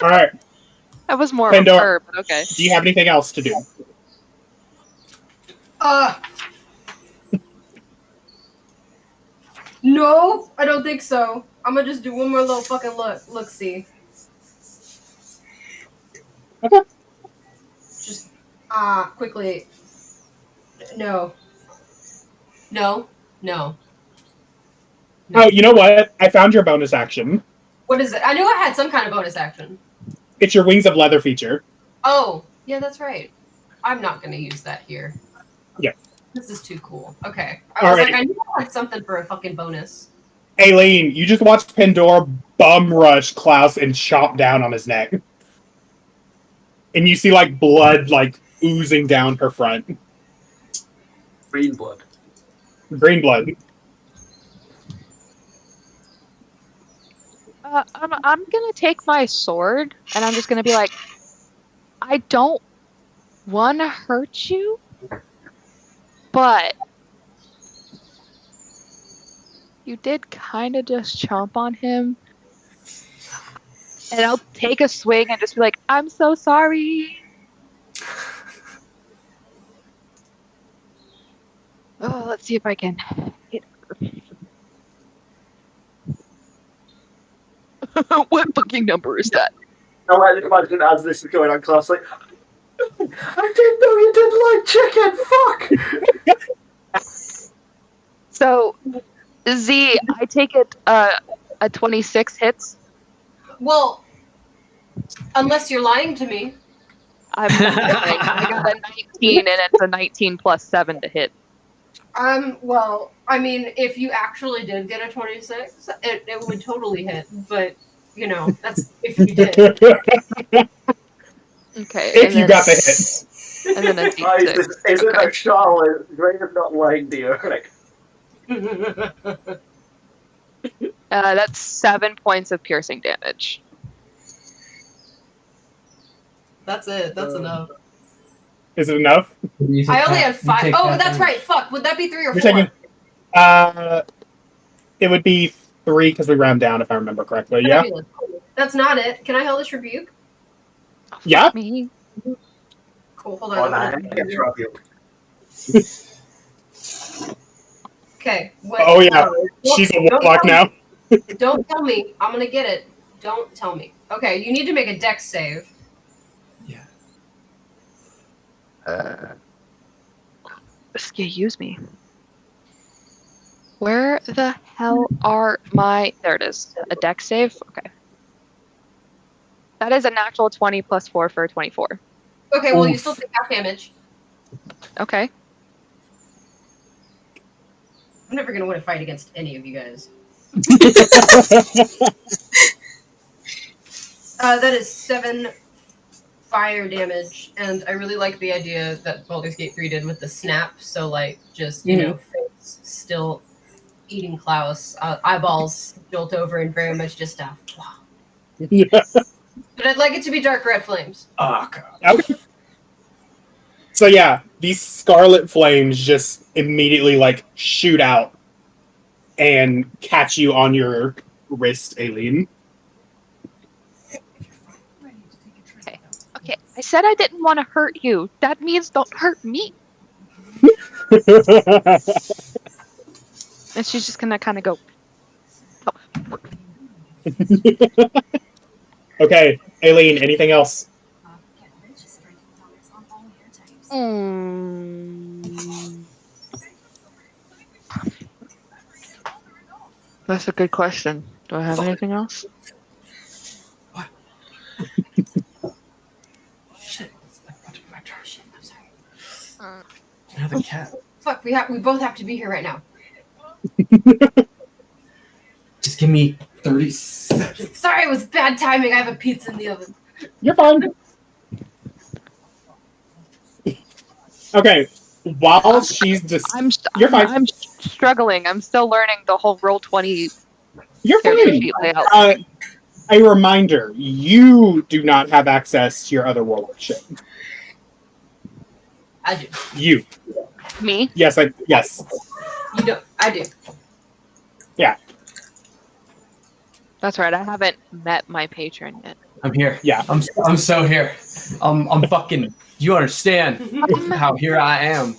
right. That was more Pandora, of a purr, but okay. Do you have anything else to do? No, I don't think so. I'm gonna just do one more little fucking look-see. Okay. Just, quickly. No. Oh, you know what? I found your bonus action. What is it? I knew I had some kind of bonus action. It's your Wings of Leather feature. Oh, yeah, that's right. I'm not gonna use that here. Yeah. This is too cool. Okay. I was like, I knew I had something for a fucking bonus. Aileen, you just watched Pandora bum rush Klaus and chomp down on his neck. And you see, like, blood, like, oozing down her front. Green blood. Green blood. I'm gonna take my sword and I'm just gonna be like, I don't want to hurt you, but you did kind of just chomp on him. And I'll take a swing and just be like, I'm so sorry. Oh, let's see if I can hit her. What fucking number is that? I like to imagine as this is going on, Klaus, like, I didn't know you didn't like chicken. Fuck. So, Z, I take it a 26 hits. Well, unless you're lying to me. I'm failing. I got a 19, and it's a 19 plus 7 to hit. Well, I mean, if you actually did get a 26, it would totally hit. But that's if you did. Okay. If you got the hit. And then a Guys, D6. this isn't Okay. a Charlotte. Raven's not lying, dear. Like, That's 7 points of piercing damage. That's it. That's enough. Is it enough? I only had 5. Oh, that's right. Fuck. Would that be 3 or 4? Taking, it would be 3 because we round down, if I remember correctly. Yeah. Fabulous. That's not it. Can I hellish rebuke? Yeah. Me. Cool. Hold oh, on. nah, I'm gonna- get trouble. Okay. What, Oh yeah. don't- She's a don't warlock tell now. me. Don't tell me. I'm gonna get it. Don't tell me. Okay. You need to make a dex save. Excuse me. Where the hell are my... There it is. A dex save? Okay. That is a natural 20 plus 4 for a 24. Okay. Well, you Oof. still take half damage. Okay. I'm never gonna win a fight against any of you guys. That is 7 fire damage, and I really like the idea that Baldur's Gate 3 did with the snap. So, like, just face still eating Klaus, eyeballs jolt over, and very much just wow. Yeah. But I'd like it to be dark red flames. Oh god. Okay. So yeah, these scarlet flames just immediately like shoot out and catch you on your wrist, Aileen. Okay. I said I didn't want to hurt you. That means don't hurt me. And she's just gonna kind of go. Okay, Aileen, anything else? That's a good question. Do I have anything else? Shit. Another cat. Fuck, we both have to be here right now. Just give me 30 seconds. Sorry, it was bad timing. I have a pizza in the oven. You're fine. Okay, while she's just... You're fine. I'm struggling. I'm still learning the whole Roll20 You're character fine. sheet layout. A reminder, you do not have access to your other warlock shit. I do. You. Me? Yes, yes. You don't. I do. Yeah. That's right. I haven't met my patron yet. I'm here. Yeah. I'm so here. I'm fucking. You understand how here I am.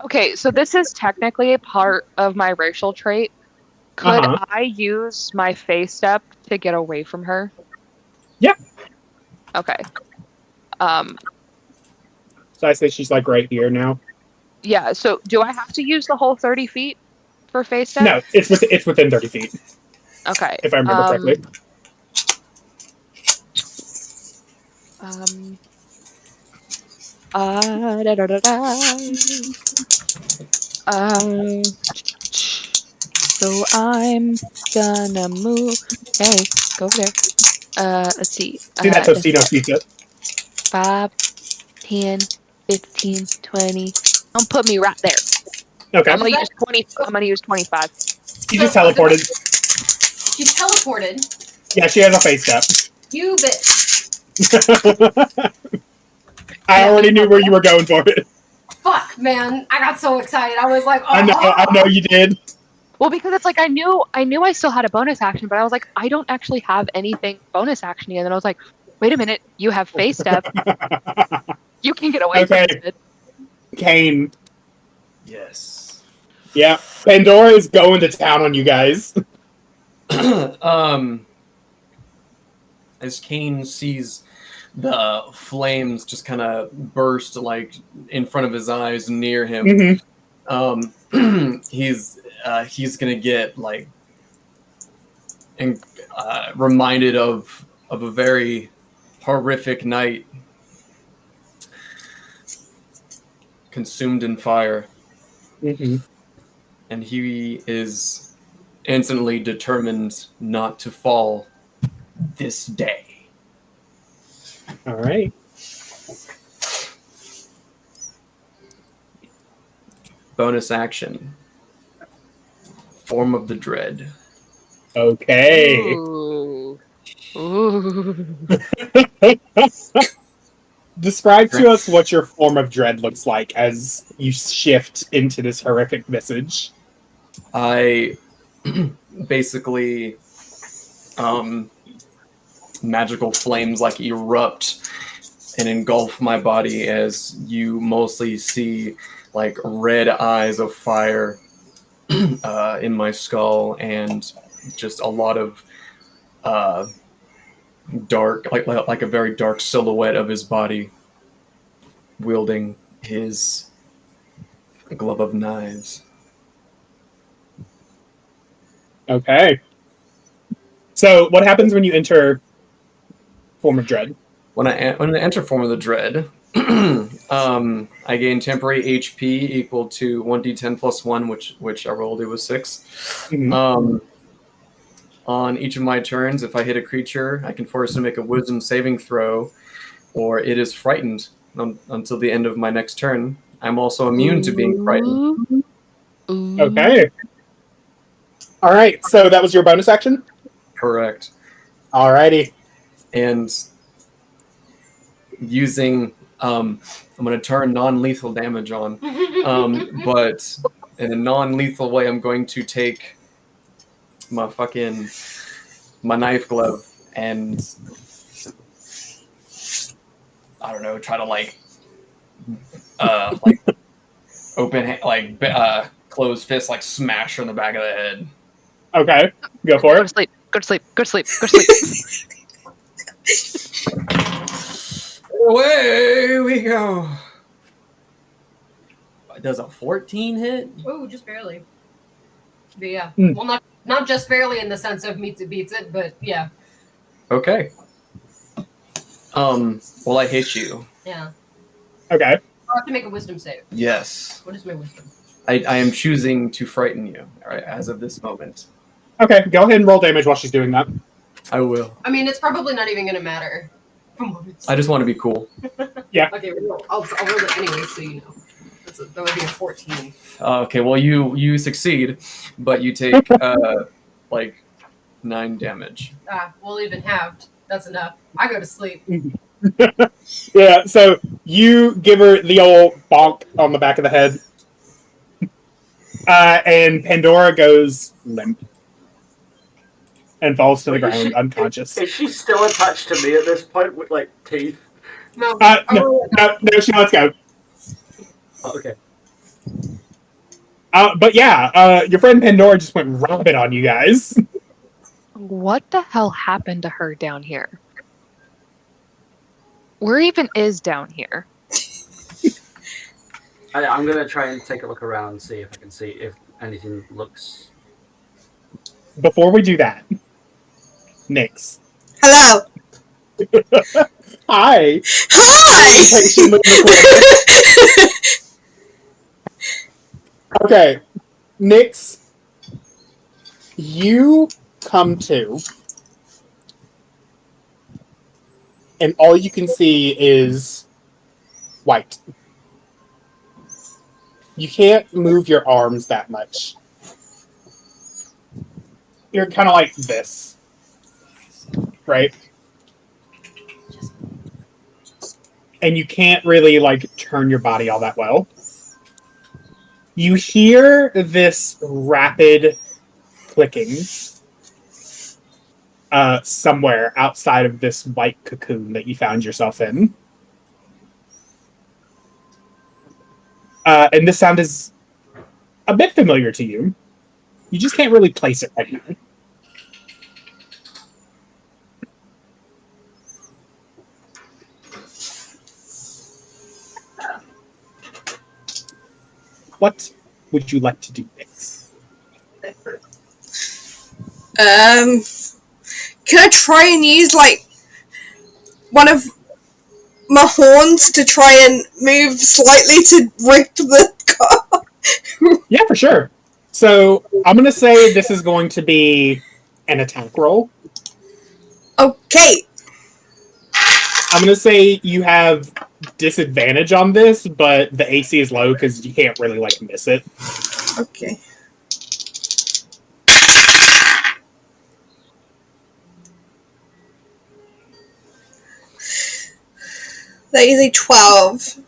Okay, so this is technically a part of my racial trait. Could I use my face step to get away from her? Yeah. Okay. So I say she's like right here now. Yeah, so do I have to use the whole 30 feet for face step? No, it's within 30 feet. Okay. If I remember correctly. So I'm gonna move. Hey, go over there. Let's see. See that Tostino's pizza. 5, 10, 15, 20. Don't put me right there. Okay. I'm gonna use 20. I'm gonna use 25. She just teleported. She teleported. Yeah, she has a face step. You bitch. I already knew where you were going for it. Fuck, man. I got so excited. I was like, oh. I know you did. Well, because it's like I knew I still had a bonus action, but I was like, I don't actually have anything bonus action yet. And then I was like, wait a minute, you have face step. You can get away from it. Kane. Yes. Yeah. Pandora is going to town on you guys. As Kane sees the flames just kind of burst like in front of his eyes near him, he's gonna get like reminded of a very horrific night, consumed in fire, and he is instantly determined not to fall this day. All right. Bonus action. Form of the Dread. Okay. Ooh. Ooh. Describe to us what your form of dread looks like as you shift into this horrific visage. I basically magical flames like erupt and engulf my body as you mostly see like red eyes of fire in my skull and just a lot of dark, like a very dark silhouette of his body wielding his glove of knives. Okay. So, what happens when you enter form of dread? When I enter form of the dread, I gain temporary HP equal to 1d10 plus 1, which I rolled, it was 6. Mm-hmm. On each of my turns, if I hit a creature, I can force it to make a wisdom saving throw, or it is frightened until the end of my next turn. I'm also immune to being frightened. Ooh. Okay. All right. So that was your bonus action? Correct. Alrighty. And using, I'm going to turn non-lethal damage on, but in a non-lethal way, I'm going to take my knife glove and I don't know, try to like open closed fist, like smash her in the back of the head. Okay. Go for Go it. to sleep. Go to sleep. Go to sleep. Go to sleep. Away we go. Does a 14 hit? Ooh, just barely. But yeah. Mm. Well, not just barely in the sense of meets it beats it, but yeah. Okay. Well, I hit you. Yeah. Okay. I'll have to make a wisdom save. Yes. What is my wisdom? I am choosing to frighten you, right, as of this moment. Okay. Go ahead and roll damage while she's doing that. I will. I mean, it's probably not even going to matter. I just want to be cool. Yeah. Okay, I'll roll it anyway, so you know. That would be a 14. Okay, well, you succeed, but you take, 9 damage. We'll even halved. That's enough. I go to sleep. Yeah, so you give her the old bonk on the back of the head. And Pandora goes limp. And falls to the ground, unconscious. Is she still attached to me at this point with like teeth? No, No, she lets go. Oh, okay. But yeah, your friend Pandora just went rampant on you guys. What the hell happened to her down here? Where even is down here? I'm gonna try and take a look around and see if I can see if anything looks. Before we do that, Nyx. Hello. Hi. Hi. Okay, Nyx, you come to, and all you can see is white. You can't move your arms that much. You're kind of like this, right? And you can't really like turn your body all that well. You hear this rapid clicking somewhere outside of this white cocoon that you found yourself in. And this sound is a bit familiar to you. You just can't really place it right now. What would you like to do next? Can I try and use one of my horns to try and move slightly to rip the car? Yeah, for sure. So I'm gonna say this is going to be an attack roll. Okay. I'm gonna say you have disadvantage on this, but the AC is low because you can't really like miss it. Okay. That is a 12.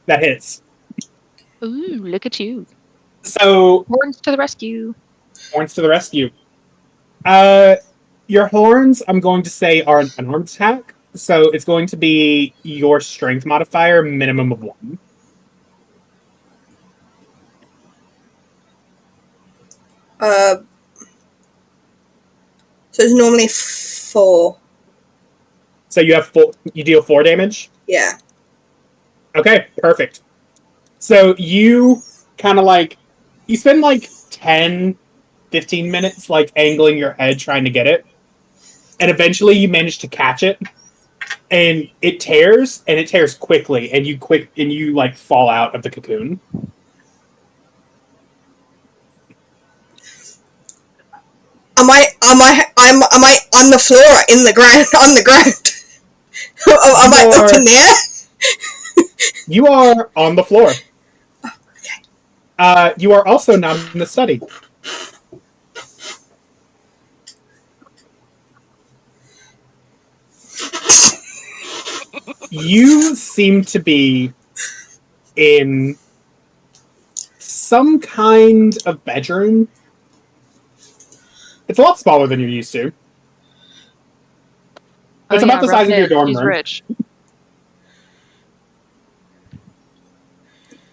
That hits. Ooh, look at you. So Horns to the rescue. horns to the rescue. Your horns, I'm going to say, are an unarmed attack. So it's going to be your strength modifier, minimum of 1. So it's normally 4. So you deal 4 damage? Yeah. Okay, perfect. So you kind of like, you spend like 10, 15 minutes like angling your head trying to get it. And eventually you manage to catch it. And it tears, and it tears quickly, and you like fall out of the cocoon. Am I on the floor or in the ground? On the ground? Am I up in the air? You are on the floor. You are also not in the study. You seem to be in some kind of bedroom. It's a lot smaller than you're used to. It's about the size of your dorm She's room. rich.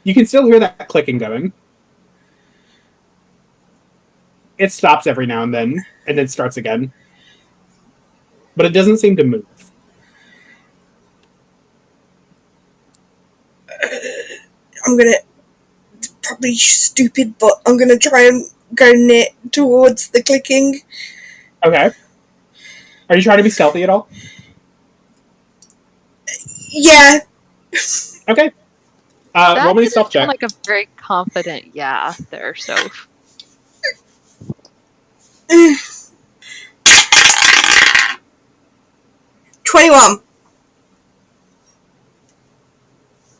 You can still hear that clicking going. It stops every now and then starts again. But it doesn't seem to move. I'm gonna... Probably stupid, but I'm gonna try and go towards the clicking. Okay. Are you trying to be stealthy at all? Yeah. Okay. That Roll me a didn't stealth check. sound like a very confident yeah there, so 21.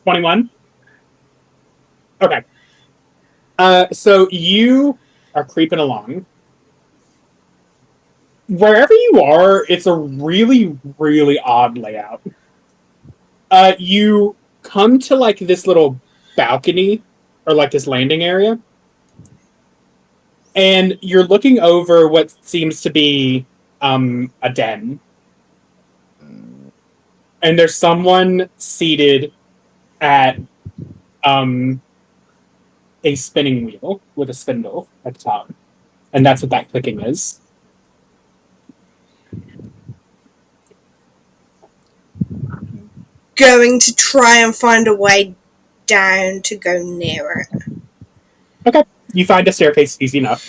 21? Okay. So you are creeping along. Wherever you are, it's a really, really odd layout. You come to like this little balcony or like this landing area, and you're looking over what seems to be a den. And there's someone seated at a spinning wheel with a spindle at the top. And that's what that clicking is. Going to try and find a way down to go near it. Okay. You find a staircase easy enough.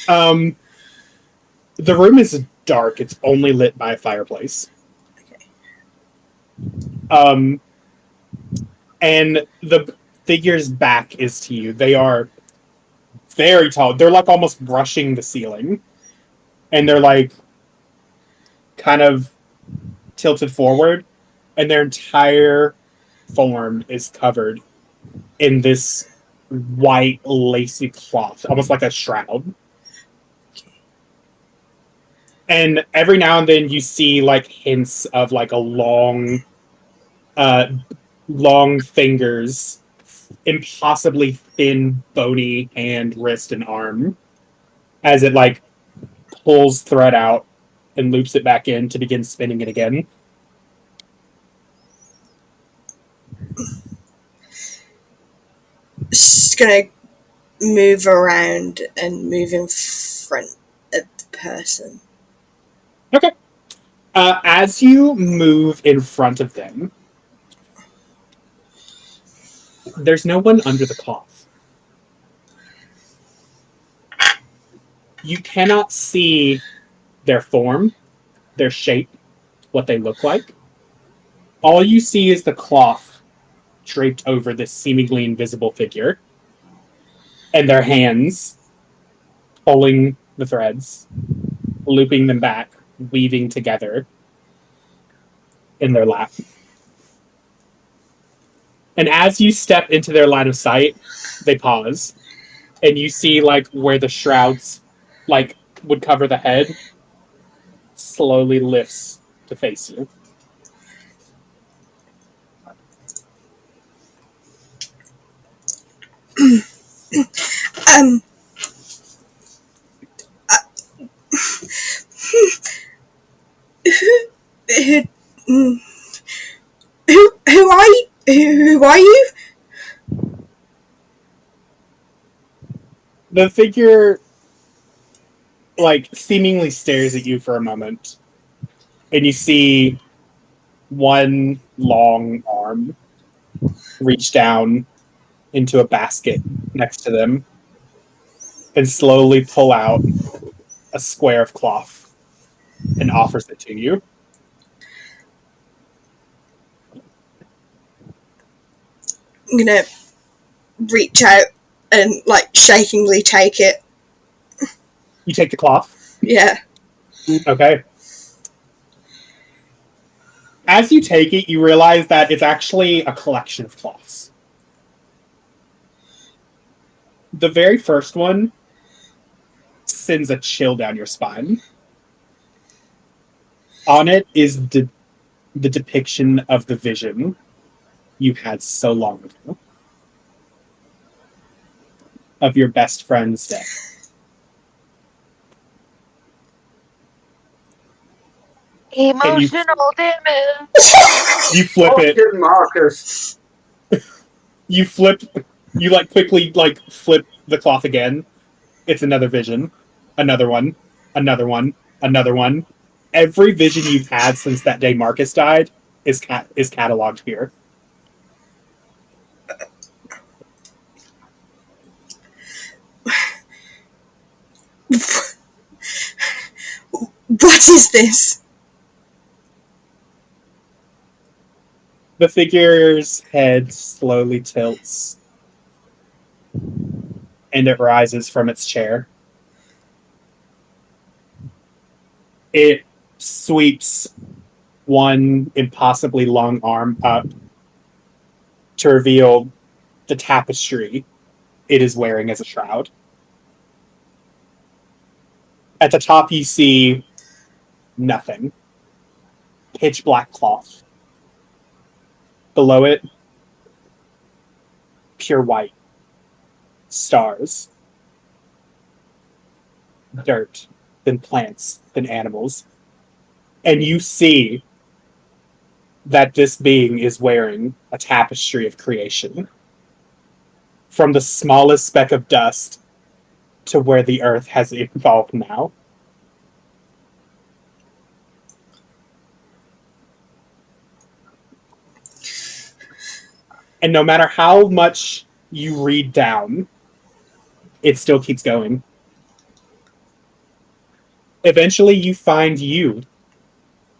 The room is dark. It's only lit by a fireplace. And the figure's back is to you. They are very tall. They're like almost brushing the ceiling. And they're like kind of tilted forward. And their entire form is covered in this white lacy cloth, almost like a shroud. And every now and then you see like hints of like a long fingers, impossibly thin, bony hand, wrist, and arm as it like pulls thread out and loops it back in to begin spinning it again. Just gonna move around and move in front of the person. Okay. As you move in front of them, there's no one under the cloth. You cannot see their form, their shape, what they look like. All you see is the cloth draped over this seemingly invisible figure, and their hands pulling the threads, looping them back, weaving together in their lap. And as you step into their line of sight, they pause, and you see like where the shrouds like would cover the head slowly lifts to face you. Um. Who, who are you? Who are you? The figure like seemingly stares at you for a moment, and you see one long arm reach down into a basket next to them and slowly pull out a square of cloth and offers it to you. I'm gonna reach out and like shakingly take it. You take the cloth. Yeah. Okay. As you take it, you realize that it's actually a collection of cloths. The very first one sends a chill down your spine. On it is the depiction of the vision you had so long ago of your best friend's death. Emotional damage. You flip it. Fucking Marcus. You like quickly like flip the cloth again. It's another vision. Another one. Another one. Another one. Every vision you've had since that day Marcus died is cataloged here. What is this? The figure's head slowly tilts and it rises from its chair. It sweeps one impossibly long arm up to reveal the tapestry it is wearing as a shroud. At the top, you see nothing. Pitch black cloth. Below it, pure white. Stars. Dirt. Then plants. Then animals. And you see that this being is wearing a tapestry of creation. From the smallest speck of dust to where the earth has evolved now. And no matter how much you read down, it still keeps going. Eventually, you find you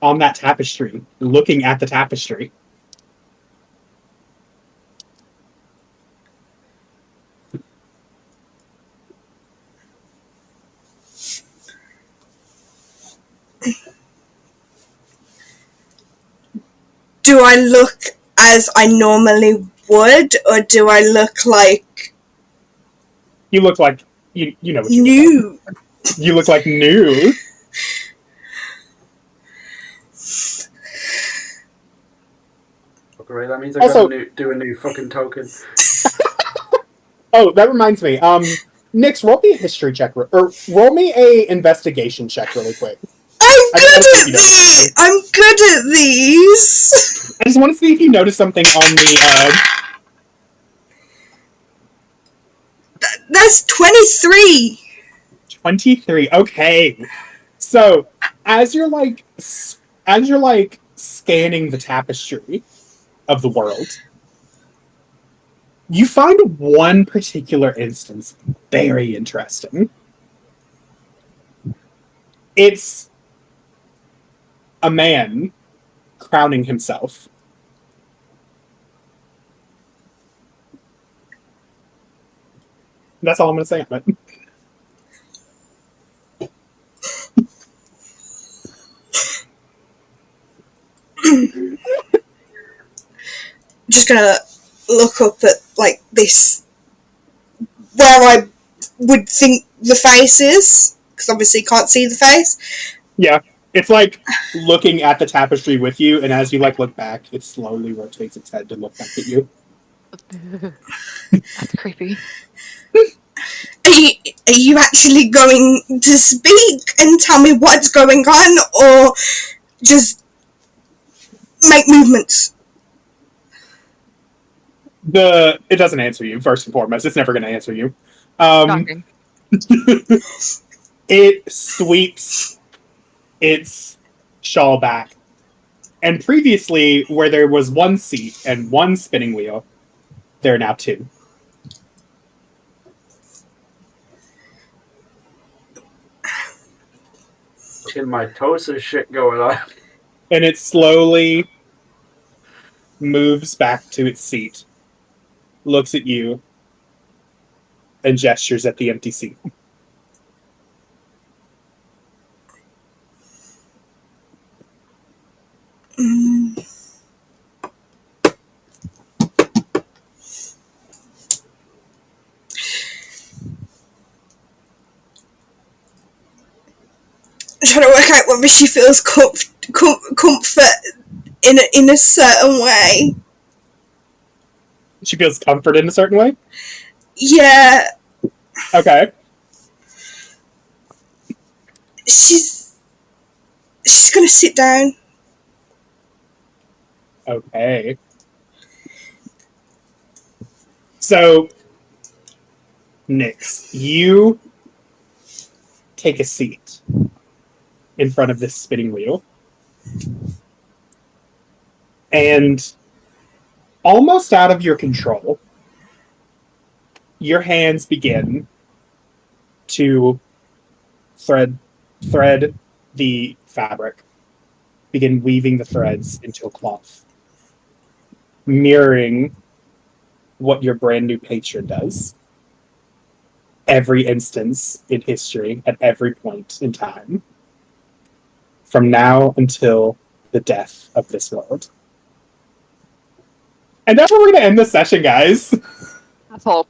on that tapestry, looking at the tapestry. Do I look as I normally would, or do I look like You look like you know what you new? look like. You look like new. Okay, that means I Also- gotta do a new fucking token. Oh, that reminds me. Nix, roll me a history check, or roll me a investigation check really quick. I'm I good just at these. I'm good at these. I just want to see if you notice something on the. That's 23. 23. Okay. So as you're like scanning the tapestry of the world, you find one particular instance very interesting. It's a man crowning himself. That's all I'm going to say on it. Just gonna look up at like this where I would think the face is, because obviously you can't see the face. Yeah, it's like looking at the tapestry with you, and as you like look back, it slowly rotates its head to look back at you. That's creepy. Are you actually going to speak and tell me what's going on, or just make movements? It doesn't answer you, first and foremost. It's never going to answer you. Shocking. It sweeps its shawl back. And previously, where there was one seat and one spinning wheel, there are now two. In my toes shit going on. And it slowly moves back to its seat, looks at you, and gestures at the empty seat. I'm trying to work out whether she feels comfort in a certain way. She feels comfort in a certain way? Yeah. Okay. She's gonna sit down. Okay. So, Nyx, you take a seat in front of this spinning wheel. And almost out of your control, your hands begin to thread the fabric, begin weaving the threads into a cloth, mirroring what your brand new patron does every instance in history at every point in time, from now until the death of this world. And that's where we're going to end the session, guys. Asshole.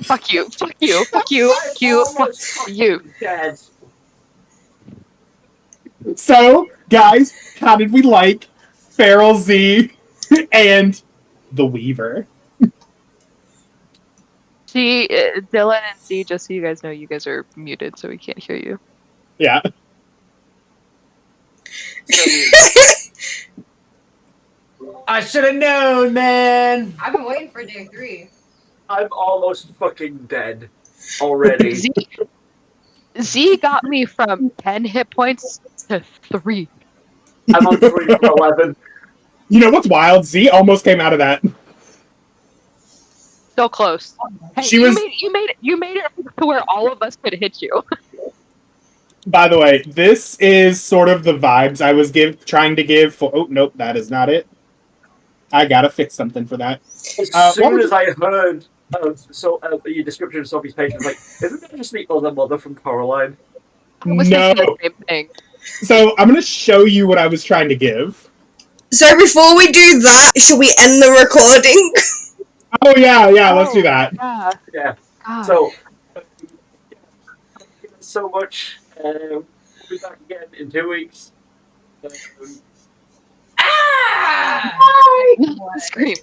Fuck you. Fuck you. Fuck you. Fuck you. Fuck you. Dead. So, guys, how did we like Feral Z and the Weaver? Dylan and Z, just so you guys know, you guys are muted, so we can't hear you. Yeah. I should have known, man. I've been waiting for day 3. I'm almost fucking dead already. Z got me from 10 hit points to 3. I'm on 3 from 11. You know what's wild? Z almost came out of that. So close. Hey, She you was- made it to where all of us could hit you. By the way, this is sort of the vibes I was trying to give for... Oh, nope, that is not it. I gotta fix something for that. As soon as I heard your description of Sophie's patient, like, isn't that just the other mother from Coraline? I was No. thinking the same thing. So I'm gonna show you what I was trying to give. So before we do that, should we end the recording? Oh, yeah, let's do that. Yeah. God. So, thank you so much. We'll be back again in 2 weeks. Scream.